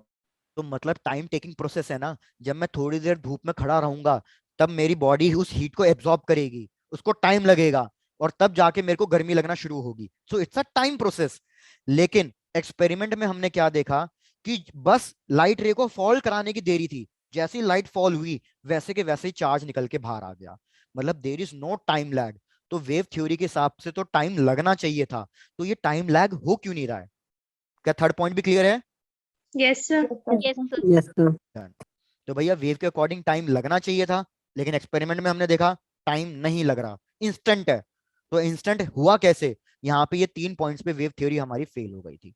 तो मतलब टाइम टेकिंग प्रोसेस है ना। जब मैं थोड़ी देर धूप में खड़ा रहूंगा तब मेरी बॉडी उस हीट को एब्जॉर्ब करेगी, उसको टाइम लगेगा, और तब जाके मेरे को गर्मी लगना शुरू होगी। So it's a time process. लेकिन एक्सपेरिमेंट में हमने क्या देखा कि बस लाइट रे को फॉल कराने की देरी थी, जैसे ही लाइट फॉल हुई वैसे के वैसे ही चार्ज निकल के बाहर आ गया। मतलब there is no time lag. तो वेव थ्योरी के हिसाब से तो टाइम लगना चाहिए था, तो ये टाइम लैग हो क्यों नहीं रहा है? क्या थर्ड पॉइंट भी क्लियर है? Yes, sir. Yes, sir. Yes, sir. तो भैया वेव के अकॉर्डिंग टाइम लगना चाहिए था, लेकिन एक्सपेरिमेंट में हमने देखा टाइम नहीं लग रहा, इंस्टेंट है। तो इंस्टेंट हुआ कैसे? यहाँ पे ये 3 पॉइंट्स पे वेव थ्योरी हमारी फेल हो गई थी।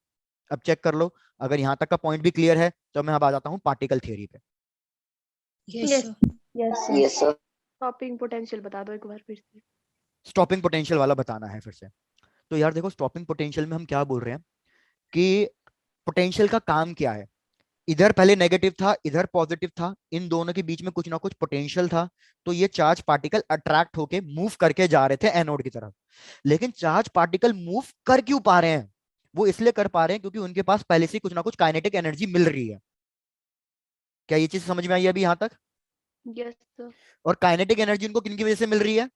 अब चेक कर लो, अगर यहाँ तक का पॉइंट भी क्लियर है तो मैं अब आ जाता हूँ पार्टिकल थ्योरी पे। Yes. Yes, sir. Stopping potential बता दो एक बार फिर से। स्टॉपिंग पोटेंशियल वाला बताना है फिर से। तो यार देखो, स्टॉपिंग पोटेंशियल में हम क्या बोल रहे हैं कि पोटेंशियल का काम क्या है। इधर पहले नेगेटिव था, इधर पॉजिटिव था, इन दोनों के बीच में कुछ ना कुछ पोटेंशियल था। तो ये चार्ज पार्टिकल अट्रैक्ट होके मूव करके जा रहे थे एनोड की तरफ। लेकिन चार्ज पार्टिकल मूव कर क्यों पा रहे हैं? वो इसलिए कर पा रहे हैं क्योंकि उनके पास पहले से कुछ ना कुछ काइनेटिक एनर्जी मिल रही है। क्या ये चीज समझ में आई अभी यहां तक? Yes sir. और काइनेटिक एनर्जी उनको किन की वजह से मिल रही है?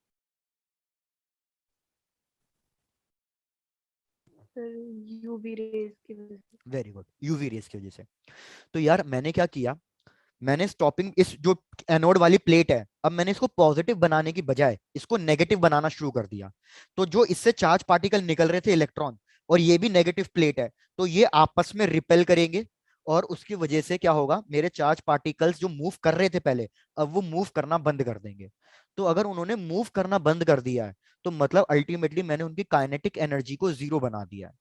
यूवी रेज की वजह से। वेरी गुड, यूवी रेस की वजह से। तो यार मैंने क्या किया, मैंने स्टॉपिंग, इस जो एनोड वाली प्लेट है, अब मैंने इसको पॉजिटिव बनाने की बजाय इसको नेगेटिव बनाना शुरू कर दिया। तो जो इससे चार्ज पार्टिकल निकल रहे थे इलेक्ट्रॉन, और ये भी नेगेटिव प्लेट है, तो ये आपस में रिपेल करेंगे, और उसकी वजह से क्या होगा, मेरे चार्ज पार्टिकल्स जो मूव कर रहे थे पहले, अब वो मूव करना बंद कर देंगे। तो अगर उन्होंने मूव करना बंद कर दिया है, तो मतलब अल्टीमेटली मैंने उनकी काइनेटिक एनर्जी को जीरो बना दिया है।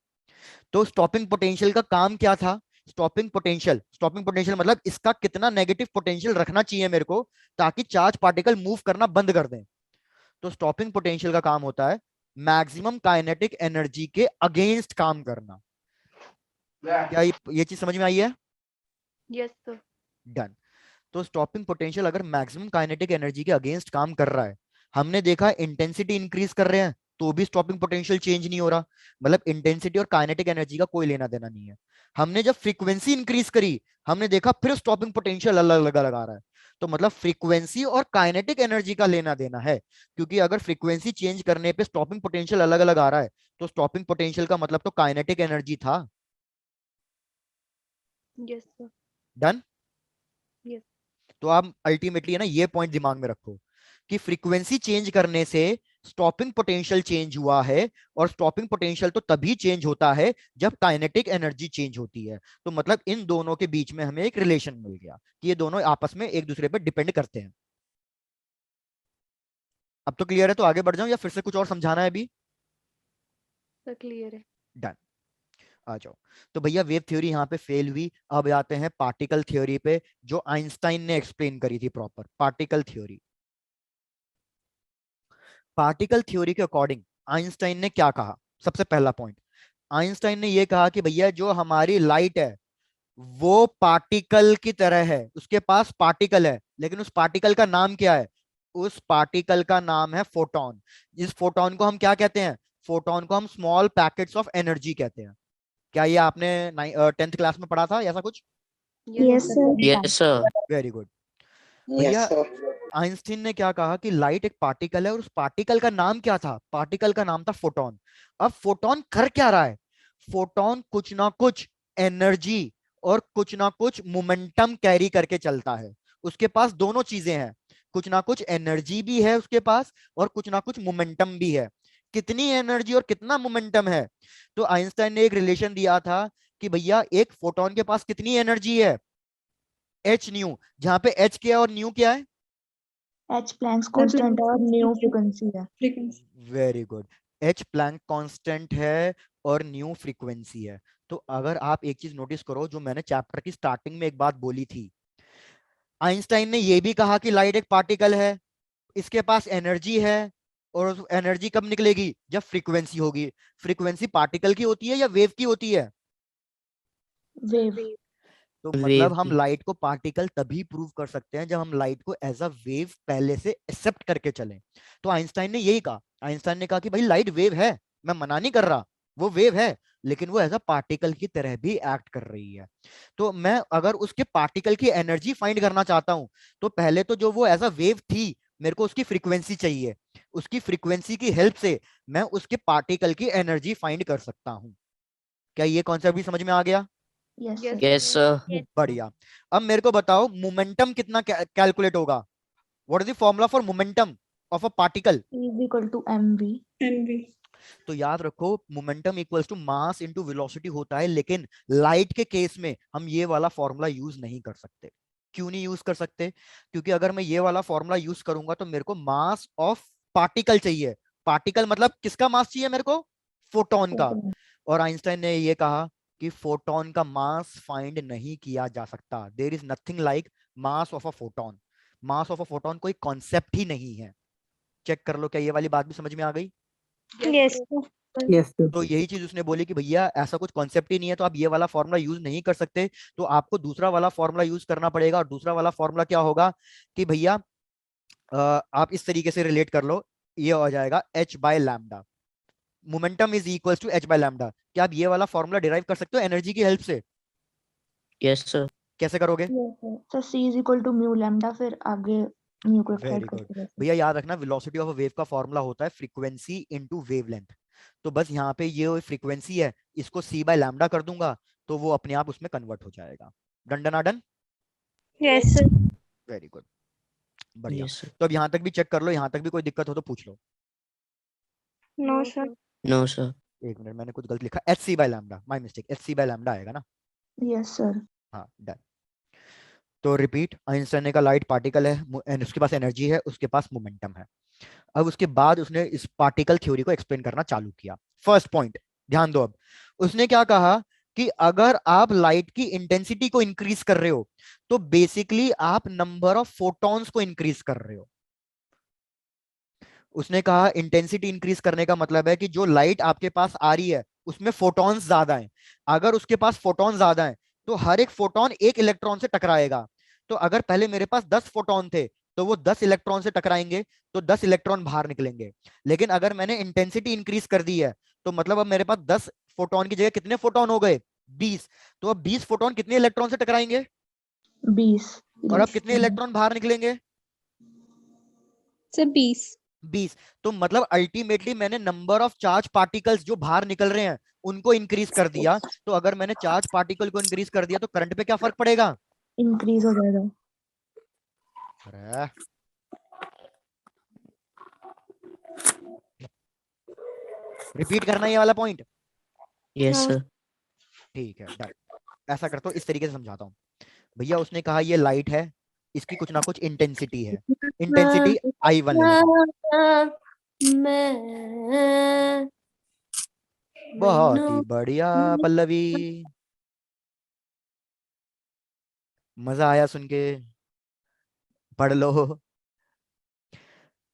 तो स्टॉपिंग पोटेंशियल का काम क्या था? स्टॉपिंग पोटेंशियल मतलब इसका कितना नेगेटिव पोटेंशियल रखना चाहिए मेरे को, ताकि चार्ज पार्टिकल मूव करना बंद कर दें। तो स्टॉपिंग पोटेंशियल का काम होता है मैक्सिमम काइनेटिक एनर्जी के अगेंस्ट काम करना। क्या ये चीज समझ में आई है? Yes sir. डन। तो स्टॉपिंग पोटेंशियल अगर मैक्सिमम काइनेटिक एनर्जी के अगेंस्ट काम कर रहा है, हमने देखा इंटेंसिटी इंक्रीज कर रहे हैं तो भी स्टॉपिंग पोटेंशियल चेंज नहीं हो रहा, मतलब इंटेंसिटी और काइनेटिक एनर्जी का कोई लेना देना नहीं है। हमने जब फ्रीक्वेंसी इंक्रीज करी, हमने देखा फिर स्टॉपिंग पोटेंशियल अलग अलग लगा रहा है। तो मतलब फ्रीक्वेंसी और काइनेटिक एनर्जी का लेना देना है, क्योंकि अगर फ्रीक्वेंसी चेंज करने पे स्टॉपिंग पोटेंशियल अलग अलग आ रहा है, तो स्टॉपिंग पोटेंशियल का मतलब तो काइनेटिक एनर्जी था। Yes sir. डन। यस। तो आप अल्टीमेटली है ना, ये पॉइंट दिमाग में रखो कि फ्रीक्वेंसी चेंज करने से स्टॉपिंग पोटेंशियल चेंज हुआ है, और स्टॉपिंग पोटेंशियल तो तभी चेंज होता है जब काइनेटिक एनर्जी चेंज होती है। तो मतलब इन दोनों के बीच में हमें एक रिलेशन मिल गया कि ये दोनों आपस में एक दूसरे पर डिपेंड करते हैं। अब तो क्लियर है? तो आगे बढ़ जाऊं या फिर से कुछ और समझाना है अभी? सर क्लियर है। डन, आ जाओ। तो भैया वेव थ्योरी यहाँ पे फेल हुई। अब आते हैं पार्टिकल थ्योरी पे, जो आइंस्टाइन ने एक्सप्लेन करी थी proper. Particle theory, particle theory के अकॉर्डिंग आइंस्टाइन ने क्या कहा? सबसे पहला पॉइंट, आइंस्टाइन ने यह कहा कि भैया जो हमारी लाइट है वो पार्टिकल की तरह है, उसके पास पार्टिकल है, लेकिन उस पार्टिकल का नाम क्या है? उस पार्टिकल का नाम है फोटोन। इस फोटोन को हम क्या कहते हैं? फोटोन को हम स्मॉल पैकेट्स ऑफ एनर्जी कहते हैं। क्या ये आपने 10th क्लास में पढ़ा था ऐसा कुछ? Yes, sir. Yes sir. Very good. भैया Yes, sir. आइंस्टीन ने क्या कहा कि लाइट एक पार्टिकल है, और उस पार्टिकल का नाम क्या था? पार्टिकल का नाम था फोटोन। अब फोटोन कर क्या रहा है? फोटोन कुछ ना कुछ एनर्जी और कुछ ना कुछ मोमेंटम कैरी करके चलता है। उसके पास दोनों चीजें हैं, कुछ ना कुछ एनर्जी भी है उसके पास, और कुछ ना कुछ मोमेंटम भी है। कितनी एनर्जी और कितना मोमेंटम है? तो आइंस्टाइन ने एक रिलेशन दिया था कि भैया एक फोटोन के पास कितनी एनर्जी है? एच न्यू, जहां पे एच क्या है और न्यू क्या है? एच प्लैंक्स कांस्टेंट और न्यू फ्रीक्वेंसी है। Frequency. Very good. H Planck constant है और न्यू फ्रीक्वेंसी है। तो अगर आप एक चीज नोटिस करो, जो मैंने चैप्टर की स्टार्टिंग में एक बात बोली थी, आइंस्टाइन ने यह भी कहा कि लाइट एक पार्टिकल है, इसके पास एनर्जी है, और एनर्जी कब निकलेगी? जब फ्रीक्वेंसी होगी। फ्रीक्वेंसी पार्टिकल की होती है या वेव की होती है? वेव। तो Wave मतलब हम की। लाइट को पार्टिकल तभी प्रूव कर सकते हैं जब हम लाइट को एज अ वेव पहले से एक्सेप्ट करके चलें। तो आइंस्टाइन ने यही कहा, आइंस्टाइन ने कहा कि भाई लाइट वेव है, मैं मना नहीं कर रहा, वो वेव है, लेकिन वो एज अ पार्टिकल की तरह भी एक्ट कर रही है। तो मैं अगर उसके पार्टिकल की एनर्जी फाइंड करना चाहता हूं, तो पहले तो जो वो एज अ वेव थी, मेरे को उसकी फ्रीक्वेंसी चाहिए, उसकी फ्रीक्वेंसी की हेल्प से मैं उसके पार्टिकल की एनर्जी फाइंड कर सकता हूं। क्या ये कॉन्सेप्ट भी समझ में आ गया? Yes Yes, sir. Yes, sir. बढ़िया। अब मेरे को बताओ मोमेंटम कितना कैलकुलेट होगा? What is the formula for momentum of a particle? Is equal to mv। MV. तो याद रखो momentum equals to mass into velocity होता है, लेकिन लाइट के केस में हम ये वाला फॉर्मूला यूज नहीं कर सकते। क्यों नहीं यूज कर सकते? क्योंकि अगर मैं ये वाला फॉर्मूला यूज करूंगा तो मेरे को मास ऑफ पार्टिकल चाहिए। पार्टिकल मतलब किसका मास चाहिए मेरे को? फोटोन का। और आइंस्टाइन ने ये कहा कि फोटोन का मास फाइंड नहीं किया जा सकता। There is nothing like mass of a photon. Mass of a photon कोई कॉन्सेप्ट ही नहीं है। चेक कर लो, क्या ये वाली बात भी समझ में आ गई? Yes, sir. sir. Yes, sir. तो यही चीज उसने बोली कि भैया ऐसा कुछ कॉन्सेप्ट ही नहीं है, तो आप ये वाला फॉर्मूला यूज नहीं कर सकते, तो आपको दूसरा वाला फॉर्मूला यूज करना पड़ेगा। और दूसरा वाला फॉर्मूला क्या होगा कि भैया आप इस तरीके से रिलेट कर लो, ये हो जाएगा h by lambda. Momentum is equal to h by lambda. क्या आप ये वाला फॉर्मूला डिराइव कर सकते हो एनर्जी की हेल्प से? Yes, sir. कैसे करोगे? Sir c is equal to mu lambda, फिर आगे म्यू को एक्सप्रेस वेरी गुड। करते रहते हैं। भैया याद रखना वेलोसिटी ऑफ अ वेव का फॉर्मूला होता है फ्रीक्वेंसी इनटू वेवलेंथ। तो बस यहाँ पे ये फ्रीक्वेंसी है, इसको c बाय लैम्डा कर दूंगा तो वो अपने आप उसमें कन्वर्ट हो जाएगा। Done done done. Yes, sir. Very good, बढ़िया। Yes, sir. तो अब यहाँ तक भी चेक कर लो, यहाँ तक भी कोई दिक्कत हो तो पूछ लो। No, sir. No, sir. एक मिनट, मैंने कुछ गलत लिखा, H C by lambda, my mistake, H C by lambda आएगा ना? Yes sir. हाँ डन। तो रिपीट, आइंस्टाइन ने कहा लाइट पार्टिकल है एंड उसके पास एनर्जी है, उसके पास मोमेंटम है। अब उसके बाद उसने इस पार्टिकल थ्योरी को एक्सप्लेन करना चालू किया। फर्स्ट पॉइंट ध्यान दो। अब उसने क्या कहा कि अगर आप लाइट की इंटेंसिटी को इंक्रीज कर रहे हो तो बेसिकली आप नंबर ऑफ फोटॉन्स को इंक्रीज कर रहे हो। उसने कहा इंटेंसिटी इंक्रीज करने का मतलब है कि जो लाइट आपके पास आ रही है उसमें फोटॉन्स ज्यादा हैं। अगर उसके पास फोटॉन ज्यादा हैं तो हर एक फोटॉन एक इलेक्ट्रॉन से टकराएगा। तो अगर पहले मेरे पास 10 फोटॉन थे तो वो 10 इलेक्ट्रॉन से टकराएंगे, तो 10 इलेक्ट्रॉन बाहर निकलेंगे। लेकिन अगर मैंने इंटेंसिटी इंक्रीज कर दी है तो मतलब अब मेरे पास 10 फोटॉन की जगह कितने फोटॉन हो गए? 20। तो अब 20 फोटॉन कितने इलेक्ट्रॉन से टकराएंगे? 20। और अब कितने इलेक्ट्रॉन बाहर निकलेंगे? सर 20। 20। तो मतलब अल्टीमेटली मैंने नंबर ऑफ चार्ज पार्टिकल्स जो बाहर निकल रहे हैं उनको इंक्रीज कर दिया। तो अगर मैंने चार्ज पार्टिकल को इंक्रीज कर दिया तो करंट पे क्या फर्क पड़ेगा? इंक्रीज हो जाएगा। अरे रिपीट करना ये वाला पॉइंट। Yes, sir. ठीक है डन। ऐसा करता हूँ, इस तरीके से समझाता हूँ। भैया उसने कहा ये लाइट है, इसकी कुछ ना कुछ इंटेंसिटी है, इंटेंसिटी I1 ले लेना। बहुत ही बढ़िया पल्लवी, मजा आया सुन के, पढ़ लो।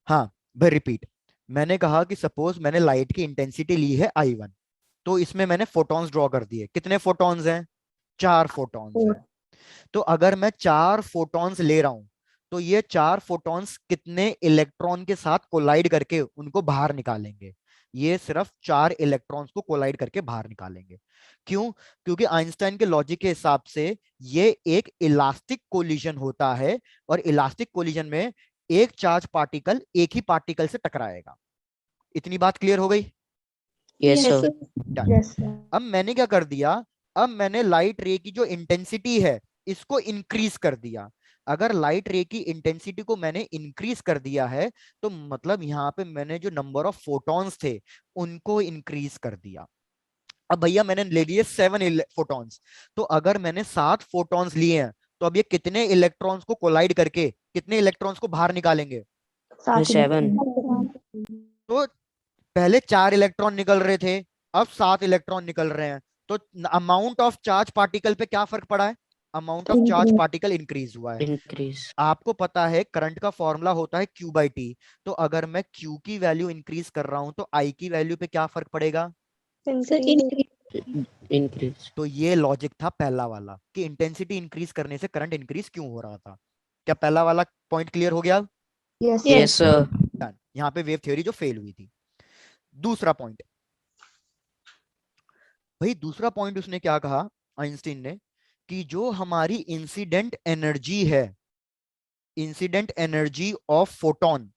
हाँ भाई रिपीट, मैंने कहा कि सपोज मैंने लाइट की इंटेंसिटी ली है I1, तो इसमें मैंने फोटॉन्स ड्रॉ कर दिए। कितने फोटॉन्स हैं? 4 फोटॉन्स हैं। तो अगर मैं 4 फोटॉन्स ले रहा हूं तो ये 4 फोटॉन्स कितने इलेक्ट्रॉन के साथ कोलाइड करके उनको बाहर निकालेंगे? ये सिर्फ 4 इलेक्ट्रॉन्स को कोलाइड करके बाहर निकालेंगे। क्यों? क्योंकि आइंस्टाइन के लॉजिक के हिसाब से ये एक इलास्टिक कोलिजन होता है, और इलास्टिक कोलिजन में एक चार्ज पार्टिकल एक ही पार्टिकल से टकराएगा। इतनी बात क्लियर हो गई? Yes, sir. Done. Yes sir. अब मैंने क्या कर दिया, अब मैंने लाइट रे की जो इंटेंसिटी है इसको इंक्रीज कर दिया। अगर लाइट रे की इंटेंसिटी को मैंने इंक्रीज कर दिया है तो मतलब यहाँ पे मैंने जो नंबर ऑफ फोटॉन्स थे उनको इंक्रीज कर दिया। अब भैया मैंने ले लिए 7 फोटॉन्स, तो अगर मैंने 7 फोटॉन्स लिए हैं तो अब ये कितने इलेक्ट्रॉन्स को कोलाइड करके कितने इलेक्ट्रॉन्स को बाहर निकालेंगे? 7. तो पहले 4 इलेक्ट्रॉन निकल रहे थे, अब 7 इलेक्ट्रॉन निकल रहे हैं। तो अमाउंट ऑफ चार्ज पार्टिकल पे क्या फर्क पड़ा है? Amount of charge particle increase हुआ है। Increase. आपको पता है करंट का फॉर्मूला होता है Q बाई टी। तो अगर मैं Q की वैल्यू इंक्रीज कर रहा हूं तो I की वैल्यू पे क्या फर्क पड़ेगा? Sir, increase. Increase. तो ये लॉजिक था पहला वाला कि इंटेंसिटी इंक्रीज करने से करंट इंक्रीज क्यों हो रहा था। क्या पहला वाला पॉइंट क्लियर हो गया? Yes Yes, sir. Done. यहाँ पे वेव थ्योरी जो फेल हुई थी। दूसरा पॉइंट, भाई दूसरा पॉइंट उसने क्या कहा आइंस्टीन ने, कि जो हमारी इंसिडेंट एनर्जी है, इंसिडेंट एनर्जी ऑफ फोटोन,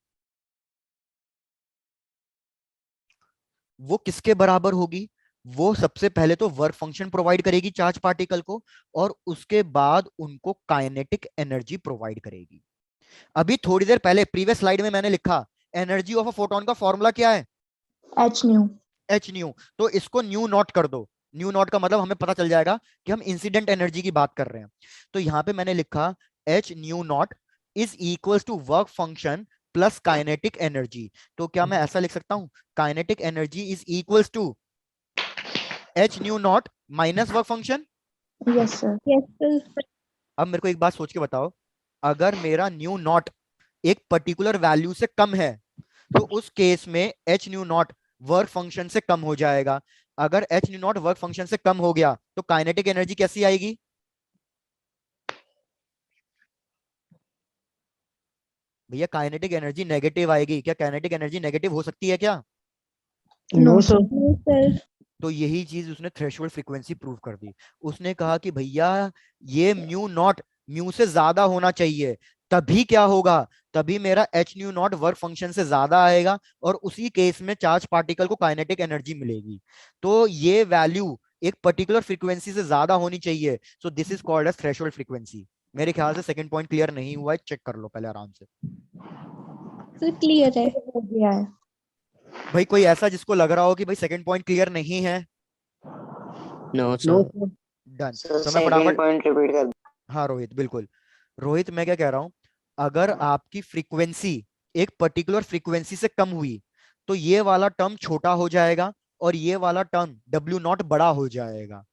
वो किसके बराबर होगी? वो सबसे पहले तो वर्क फंक्शन प्रोवाइड करेगी चार्ज पार्टिकल को, और उसके बाद उनको काइनेटिक एनर्जी प्रोवाइड करेगी। अभी थोड़ी देर पहले प्रीवियस स्लाइड में मैंने लिखा एनर्जी ऑफ अ फोटोन का फॉर्मूला क्या है? H new. H new. तो इसको न्यू नॉट कर दो। न्यू नॉट का मतलब हमें पता चल जाएगा कि हम इंसिडेंट एनर्जी की बात कर रहे हैं। तो यहां पे मैंने लिखा H nu naught is equal to work function plus kinetic energy. तो क्या मैं ऐसा लिख सकता हूं, kinetic energy is equal to H nu naught minus work function? Yes sir. Yes, sir. अब मेरे को एक बात सोच के बताओ, अगर मेरा न्यू नॉट एक पर्टिकुलर वैल्यू से कम है तो उस केस में H nu not work function से कम हो जाएगा। अगर H nu not work function से कम हो गया तो काइनेटिक एनर्जी कैसी आएगी? भैया काइनेटिक एनर्जी नेगेटिव आएगी। क्या काइनेटिक एनर्जी नेगेटिव हो सकती है क्या? No sir. No, sir. तो यही चीज उसने थ्रेशोल्ड फ्रीक्वेंसी प्रूव कर दी। उसने कहा कि भैया ये म्यू नॉट म्यू से ज्यादा होना चाहिए, तभी क्या होगा, तभी मेरा H nu not work function से ज्यादा आएगा और उसी केस में चार्ज पार्टिकल को काइनेटिक एनर्जी मिलेगी। तो ये वैल्यू एक पर्टिकुलर फ्रीक्वेंसी से ज्यादा होनी चाहिए। So this is called as threshold frequency. मेरे ख्याल से सेकंड पॉइंट क्लियर नहीं हुआ है, चेक कर लो पहले आराम से। Sir, clear है। हो गया है। भाई कोई ऐसा जिसको लग रहा हो कि भाई सेकंड पॉइंट क्लियर नहीं है? No, no sir. Sir. Done. Sir तो मैं सेकंड फटाफट, पॉइंट रिपीट कर। हाँ रोहित बिल्कुल। रोहित मैं क्या कह रहा हूं, अगर आपकी फ्रीक्वेंसी एक पर्टिकुलर फ्रीक्वेंसी से कम हुई तो ये वाला टर्म छोटा हो जाएगा और ये वाला टर्म डब्ल्यू नॉट बड़ा हो जाएगा।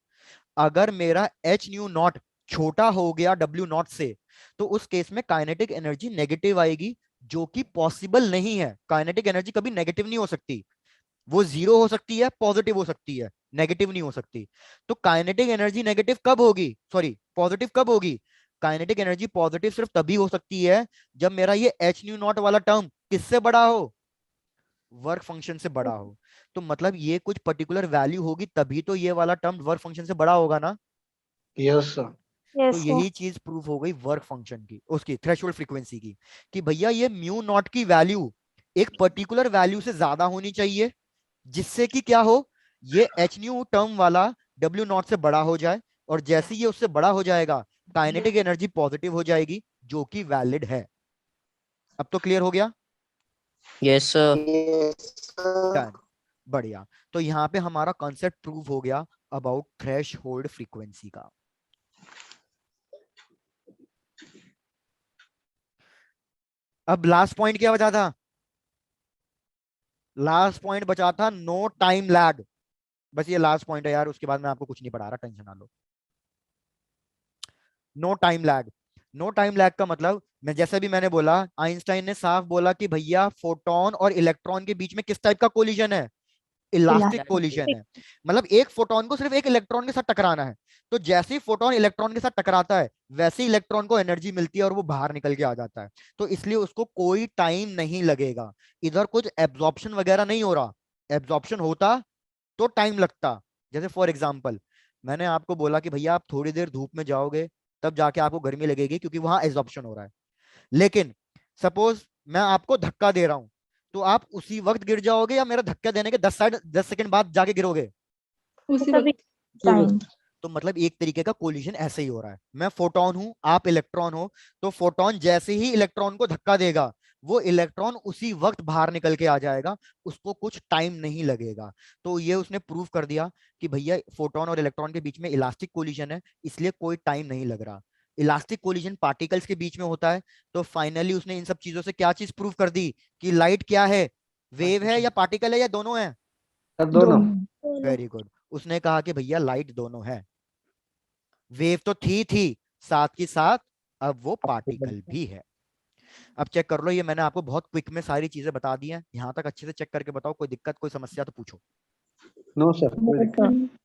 अगर मेरा एच न्यू नॉट छोटा हो गया डब्ल्यू नॉट से तो उस केस में काइनेटिक एनर्जी नेगेटिव आएगी, जो कि पॉसिबल नहीं है। काइनेटिक एनर्जी कभी नेगेटिव नहीं हो सकती, वो जीरो हो सकती है, पॉजिटिव हो सकती है, नेगेटिव नहीं हो सकती। तो काइनेटिक एनर्जी नेगेटिव कब होगी, सॉरी पॉजिटिव कब होगी? काइनेटिक एनर्जी पॉजिटिव सिर्फ तभी हो सकती है जब मेरा ये एच न्यू नॉट वाला टर्म किससे बड़ा हो? वर्क फंक्शन से बड़ा हो। तो मतलब ये कुछ पर्टिकुलर वैल्यू होगी तभी तो ये वाला टर्म वर्क फंक्शन से बड़ा होगा ना। Yes sir. तो Yes, sir. यही चीज प्रूफ हो गई वर्क फंक्शन की, उसकी थ्रेशोल्ड फ्रीक्वेंसी की, कि भैया ये म्यू नॉट की वैल्यू एक पर्टिकुलर वैल्यू से ज्यादा होनी चाहिए, जिससे कि क्या हो, ये एच न्यू टर्म वाला डब्ल्यू नॉट से बड़ा हो जाए, और जैसे ये उससे बड़ा हो जाएगा काइनेटिक एनर्जी पॉजिटिव हो जाएगी, जो कि वैलिड है। अब तो क्लियर हो गया? Yes, sir. Yes sir. Done, बढ़िया। तो यहाँ पे हमारा कॉन्सेप्ट प्रूव हो गया अबाउट थ्रेश होल्ड फ्रीक्वेंसी का। अब लास्ट पॉइंट क्या बचा था? लास्ट पॉइंट बचा था नो टाइम लैग। बस ये लास्ट पॉइंट है यार, उसके बाद मैं आपको कुछ नहीं पढ़ा रहा, टेंशन ना लो। No time lag. No time lag का मतलब, मैं जैसे भी मैंने बोला, आइंस्टाइन ने साफ बोला कि भैया फोटोन और इलेक्ट्रॉन के बीच में किस टाइप का कोलिजन है? Elastic Elastic. कोलिजन है। मतलब एक फोटोन को सिर्फ एक इलेक्ट्रॉन के साथ टकराना है, तो जैसे ही फोटोन इलेक्ट्रॉन के साथ टकराता है वैसे ही इलेक्ट्रॉन को एनर्जी मिलती है और वो बाहर निकल के आ जाता है। तो इसलिए उसको कोई टाइम नहीं लगेगा, इधर कुछ एब्जॉर्प्शन वगैरह नहीं हो रहा। एब्जॉर्प्शन होता तो टाइम लगता। जैसे फॉर एग्जाम्पल मैंने आपको बोला कि भैया आप थोड़ी देर धूप में जाओगे तब जाके आपको गर्मी लगेगी क्योंकि वहां एब्जॉर्प्शन हो रहा है। लेकिन सपोज मैं आपको धक्का दे रहा हूं तो आप उसी वक्त गिर जाओगे या मेरा धक्का देने के 10 सेकंड बाद जाके गिरोगे? उसी तभी वक्त। टाइम। तो मतलब एक तरीके का कोलिजन ऐसे ही हो रहा है। मैं फोटोन हूं, आप इलेक्ट्रॉन हो, तो फोटोन जैसे ही इलेक्ट्रॉन को धक्का देगा वो इलेक्ट्रॉन उसी वक्त बाहर निकल के आ जाएगा, उसको कुछ टाइम नहीं लगेगा। तो ये उसने प्रूव कर दिया कि भैया फोटोन और इलेक्ट्रॉन के बीच में इलास्टिक कोलिजन है, इसलिए कोई टाइम नहीं लग रहा। इलास्टिक कोलिजन पार्टिकल्स के बीच में होता है। तो फाइनली उसने इन सब चीजों से क्या चीज प्रूव कर दी कि लाइट क्या है, वेव है या पार्टिकल है या दोनों है? सर दोनों। दोनों। Very good. उसने कहा कि भैया लाइट दोनों है, वेव तो थी साथ ही साथ अब वो पार्टिकल भी है। अब चेक कर लो, ये मैंने आपको बहुत क्विक में सारी चीजें बता दी हैं। यहां तक अच्छे से चेक करके बताओ, कोई दिक्कत कोई समस्या तो पूछो। No sir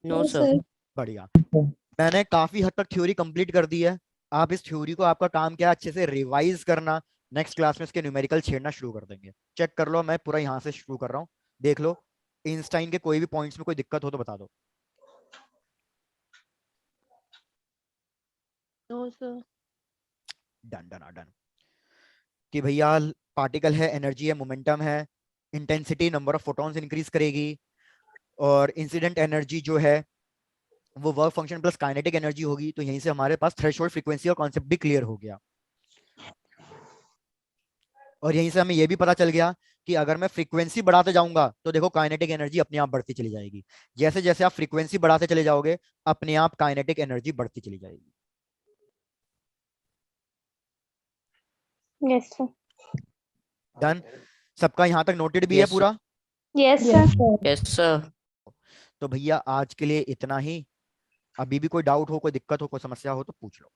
No, sir. बढ़िया। मैंने काफी हद तक थ्योरी कंप्लीट कर दी है। आप इस थ्योरी को, आपका काम क्या है, अच्छे से रिवाइज करना। नेक्स्ट क्लास में इसके न्यूमेरिकल छेड़ना शुरू कर देंगे। चेक कर लो, मैं पूरा यहाँ से शुरू कर रहा हूँ, देख लो। आइंस्टाइन के कोई भी पॉइंट्स में कोई दिक्कत हो तो बता दो। No, sir. Done done done. कि भैया पार्टिकल है, एनर्जी है, मोमेंटम है, intensity number of photons increase करेगी, और इंसिडेंट एनर्जी जो है वो work function plus kinetic energy होगी। तो यहीं से हमारे पास थ्रेशोल्ड फ्रीक्वेंसी और कॉन्सेप्ट भी क्लियर हो गया। और यहीं से हमें ये भी पता चल गया कि अगर मैं फ्रीक्वेंसी बढ़ाते जाऊंगा तो देखो काइनेटिक एनर्जी अपने आप बढ़ती चली जाएगी। जैसे जैसे आप फ्रीक्वेंसी बढ़ाते चले जाओगे अपने आप काइनेटिक एनर्जी बढ़ती चली जाएगी। Yes, sir. डन। सबका यहाँ तक नोटेड भी है Yes, sir. पूरा? Yes, sir. Yes, sir. तो भैया आज के लिए इतना ही। अभी भी कोई डाउट हो, कोई दिक्कत हो, कोई समस्या हो तो पूछ लो।